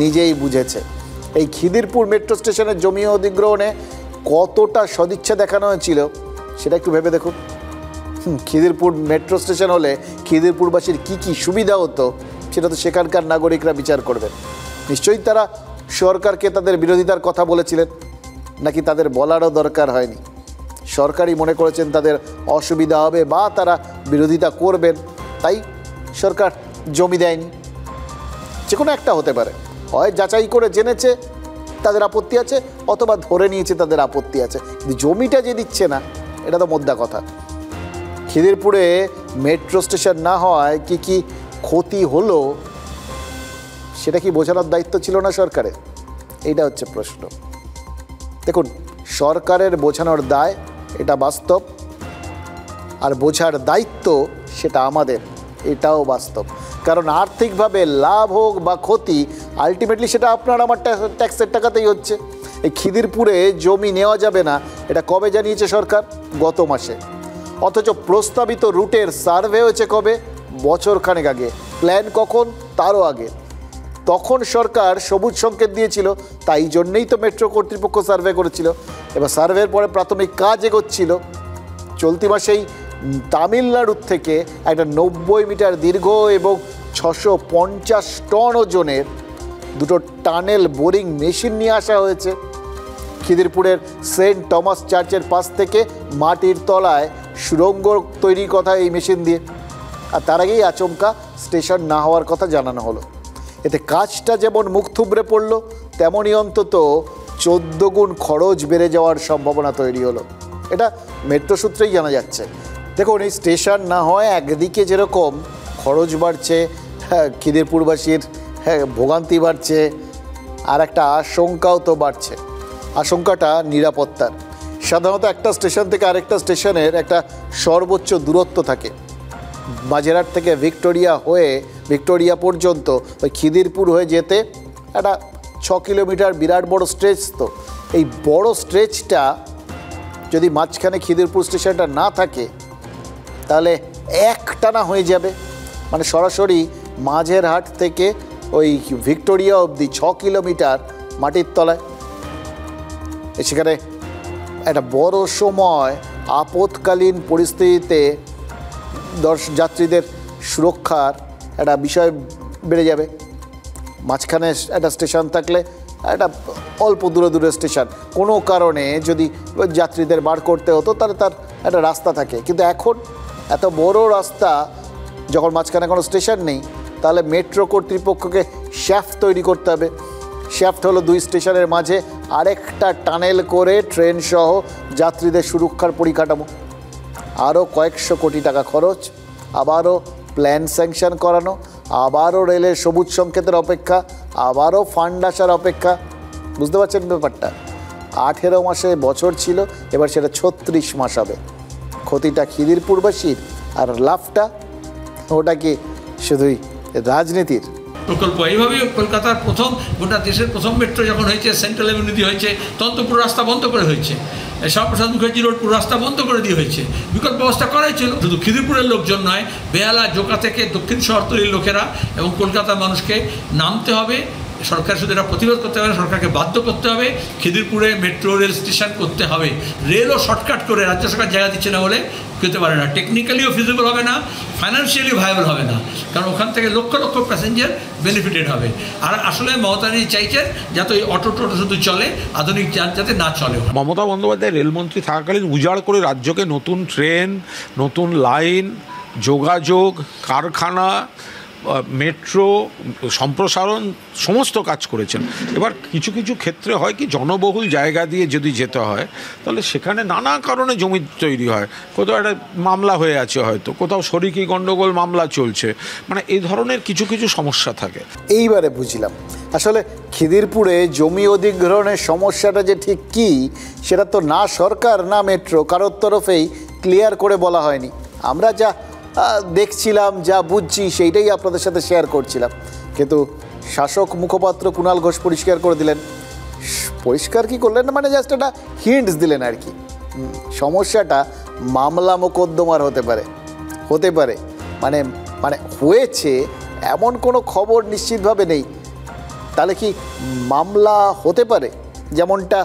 নিজেই বুঝেছে। এই খিদিরপুর মেট্রো স্টেশনের জমি অধিগ্রহণে কতটা সদিচ্ছা দেখানো হয়েছিল সেটা একটু ভেবে দেখুন। খিদিরপুর মেট্রো স্টেশন হলে খিদিরপুরবাসীর কী কী সুবিধা হতো সেটা তো সেখানকার নাগরিকরা বিচার করবেন। নিশ্চয়ই তারা সরকারকে তাদের বিরোধিতার কথা বলেছিলেন, নাকি তাদের বলারও দরকার হয়নি? সরকারই মনে করেছেন তাদের অসুবিধা হবে বা তারা বিরোধিতা করবেন, তাই সরকার জমি দেয়নি। যে কোনো একটা হতে পারে, হয় যাচাই করে জেনেছে তাদের আপত্তি আছে, অথবা ধরে নিয়েছে তাদের আপত্তি আছে, কিন্তু জমিটা যে দিচ্ছে না এটা তো মোদ্দা কথা। খিদিরপুরে মেট্রো স্টেশন না হওয়ায় কি কি ক্ষতি হলো সেটা কি বোঝানোর দায়িত্ব ছিল না সরকারের? এইটা হচ্ছে প্রশ্ন। দেখুন, সরকারের বোঝানোর দায় এটা বাস্তব, আর বোঝার দায়িত্ব সেটা আমাদের, এটাও বাস্তব। কারণ আর্থিকভাবে লাভ হোক বা ক্ষতি, আলটিমেটলি সেটা আপনার আমার ট্যাক্সের টাকাতেই হচ্ছে। এই খিদিরপুরে জমি নেওয়া যাবে না এটা কবে জানিয়েছে সরকার? গত মাসে। অথচ প্রস্তাবিত রুটের সার্ভে হয়েছে কবে? বছর খানেক আগে। প্ল্যান কখন? তারও আগে। তখন সরকার সবুজ সংকেত দিয়েছিল, তাই জন্যেই তো মেট্রো কর্তৃপক্ষ সার্ভে করেছিল। এবার সার্ভের পরে প্রাথমিক কাজ এগোচ্ছিল। চলতি মাসেই তামিলনাড়ুর থেকে একটা 90 মিটার দীর্ঘ এবং 650 টন ওজনের দুটো টানেল বোরিং মেশিন নিয়ে আসা হয়েছে। খিদিরপুরের সেন্ট টমাস চার্চের পাশ থেকে মাটির তলায় সুড়ঙ্গ তৈরির কথা এই মেশিন দিয়ে। আর তার আগেই আচমকা স্টেশন না হওয়ার কথা জানানো হলো। এতে কাজটা যেমন মুখ থুবড়ে পড়লো, তেমনই অন্তত 14 গুণ খরচ বেড়ে যাওয়ার সম্ভাবনা তৈরি হলো। এটা মেট্রো সূত্রেই জানা যাচ্ছে। দেখুন, এই স্টেশন না হয় একদিকে যেরকম খরচ বাড়ছে, খিদিরপুরবাসীর ভোগান্তি বাড়ছে, আর একটা আশঙ্কাও তো বাড়ছে। আশঙ্কাটা নিরাপত্তার। সাধারণত একটা স্টেশন থেকে আরেকটা স্টেশনের একটা সর্বোচ্চ দূরত্ব থাকে। বাজেরহাট থেকে ভিক্টোরিয়া পর্যন্ত ওই খিদিরপুর হয়ে যেতে একটা 6 কিলোমিটার বিরাট বড় স্ট্রেচ। তো এই বড় স্ট্রেচটা যদি মাঝখানে খিদিরপুর স্টেশনটা না থাকে তাহলে একটানা হয়ে যাবে। মানে সরাসরি মাঝেরহাট থেকে ওই ভিক্টোরিয়া অবধি 6 কিলোমিটার মাটির তলায়। সেখানে একটা বড় সময় আপৎকালীন পরিস্থিতিতে যাত্রীদের সুরক্ষার একটা বিষয় বেড়ে যাবে। মাঝখানে একটা স্টেশন থাকলে একটা অল্প দূরে স্টেশন, কোনো কারণে যদি যাত্রীদের বার করতে হতো তাহলে তার একটা রাস্তা থাকে। কিন্তু এখন এত বড় রাস্তা যখন মাঝখানে কোনো স্টেশন নেই, তাহলে মেট্রো কর্তৃপক্ষকে শ্যাফট তৈরি করতে হবে। শ্যাফট হলো 2 স্টেশনের মাঝে আরেকটা টানেল করে ট্রেন সহ যাত্রীদের সুরক্ষার পরিকাঠামো। আরও কয়েকশো কোটি টাকা খরচ, আবারও প্ল্যান স্যাংশন করানো, আবারও রেলের সবুজ সংকেতের অপেক্ষা, আবারও ফান্ড আসার অপেক্ষা। বুঝতে পারছেন ব্যাপারটা? 18 মাসে বছর ছিল, এবার সেটা 36 মাস হবে। ক্ষতিটা খিদিরপুরবাসীর, আর লাভটা ওটা কি শুধুই রাজনীতির? প্রকল্প এইভাবেই কলকাতার প্রথম, গোটা দেশের প্রথম মেট্রো যখন হয়েছে, সেন্ট্রাল এভিনিউ দিয়ে হয়েছে, তখন তো পুরো রাস্তা বন্ধ করে হয়েছে। শ্যামাপ্রসাদ মুখার্জি রোড পুরো রাস্তা বন্ধ করে দিয়ে হয়েছে। বিকল্প ব্যবস্থা করাই ছিল। শুধু খিদিরপুরের লোকজন নয়, বেহালা, জোকা থেকে দক্ষিণ শহরতলির লোকেরা এবং কলকাতার মানুষকে নামতে হবে। সরকার শুধু এটা প্রতিরোধ করতে হবে, সরকারকে বাধ্য করতে হবে খিদিরপুরে মেট্রো রেল স্টেশন করতে হবে। রেলও শর্টকাট করে রাজ্য সরকার জায়গা দিচ্ছে না বলে করতে পারে না। টেকনিক্যালিও ফিজিবল হবে না, ফাইন্যান্সিয়ালি ভায়াবল হবে না, কারণ ওখান থেকে লক্ষ লক্ষ প্যাসেঞ্জার বেনিফিটেড হবে। আর আসলে মমতা ব্যানার্জি চাইছেন যাতে ওই অটো শুধু চলে, আধুনিক যান যাতে না চলে। মমতা বন্দ্যোপাধ্যায় রেলমন্ত্রী থাকাকালীন উজাড় করে রাজ্যকে নতুন ট্রেন, নতুন লাইন, যোগাযোগ, কারখানা, মেট্রো সম্প্রসারণ সমস্ত কাজ করেছেন। এবার কিছু কিছু ক্ষেত্রে হয় কি, জনবহুল জায়গা দিয়ে যদি যেতে হয় তাহলে সেখানে নানা কারণে জমি তৈরি হয়, কোথাও একটা মামলা হয়ে আছে, হয়তো কোথাও শরিকি গণ্ডগোল মামলা চলছে, মানে এই ধরনের কিছু কিছু সমস্যা থাকে। এইবারে বুঝলাম আসলে খিদিরপুরে জমি অধিগ্রহণের সমস্যাটা যে ঠিক কী সেটা তো না সরকার না মেট্রো কারোর তরফেই ক্লিয়ার করে বলা হয়নি। আমরা যা দেখছিলাম, যা বুঝছি সেইটাই আপনাদের সাথে শেয়ার করছিলাম, কিন্তু শাসক মুখপাত্র কুণাল ঘোষ পরিষ্কার করে দিলেন। পরিষ্কার কি করলেন না, মানে জাস্ট একটা হিন্টস দিলেন আর কি। সমস্যাটা মামলা মোকদ্দমার হতে পারে, মানে মানে হয়েছে এমন কোনো খবর নিশ্চিতভাবে নেই। তাহলে কি মামলা হতে পারে, যেমনটা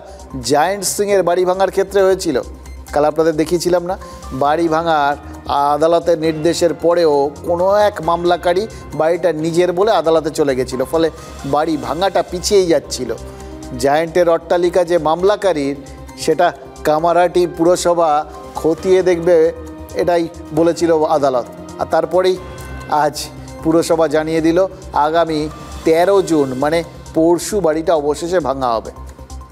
জায়েন্ট সিংয়ের বাড়ি ভাঙার ক্ষেত্রে হয়েছিল? কাল আপনাদের দেখিয়েছিলাম না, বাড়ি ভাঙার আদালতের নির্দেশের পরেও কোনো এক মামলাকারী বাড়িটা নিজের বলে আদালতে চলে গেছিল, ফলে বাড়ি ভাঙাটা পিছিয়েই যাচ্ছিল। জায়েন্টের অট্টালিকা যে মামলাকারীর, সেটা কামারহাটি পুরসভা খতিয়ে দেখবে এটাই বলেছিল আদালত। আর তারপরেই আজ পুরসভা জানিয়ে দিল আগামী 13 জুন মানে পরশু বাড়িটা অবশেষে ভাঙা হবে।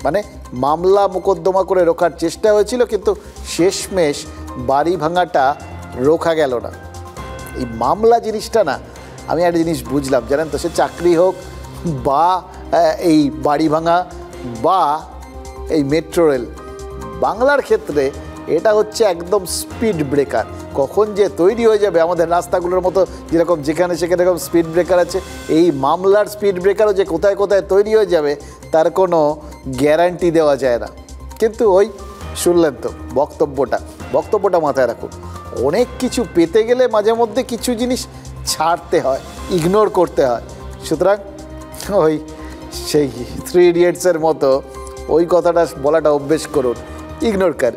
মানে মামলা মোকদ্দমা করে রোখার চেষ্টা হয়েছিল, কিন্তু শেষমেশ বাড়ি ভাঙাটা রোখা গেল না। এই মামলা জিনিসটা না, আমি একটা জিনিস বুঝলাম জানেন তো, সে চাকরি হোক বা এই বাড়ি ভাঙা বা এই মেট্রো রেল, বাংলার ক্ষেত্রে এটা হচ্ছে একদম স্পিড ব্রেকার। কখন যে তৈরি হয়ে যাবে, আমাদের রাস্তাগুলোর মতো যেরকম যেখানে সেখানে এরকম স্পিড ব্রেকার আছে, এই মামলার স্পিড ব্রেকারও যে কোথায় কোথায় তৈরি হয়ে যাবে তার কোনো গ্যারান্টি দেওয়া যায় না। কিন্তু ওই শুনলেন তো বক্তব্যটা মাথায় রাখুন। অনেক কিছু পেতে গেলে মাঝে মধ্যে কিছু জিনিস ছাড়তে হয়, ইগনোর করতে হয়। সুতরাং ওই সেই 3 ইডিয়টসের মতো ওই কথাটা বলাটা অভ্যেস করুন, ইগনোর কার।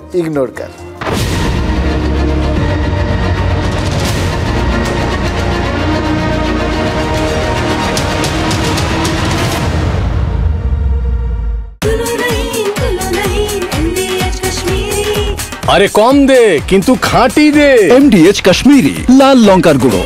আরে কম দে কিন্তু খাঁটি দে। MDH কাশ্মীরি লাল লঙ্কার গুঁড়ো।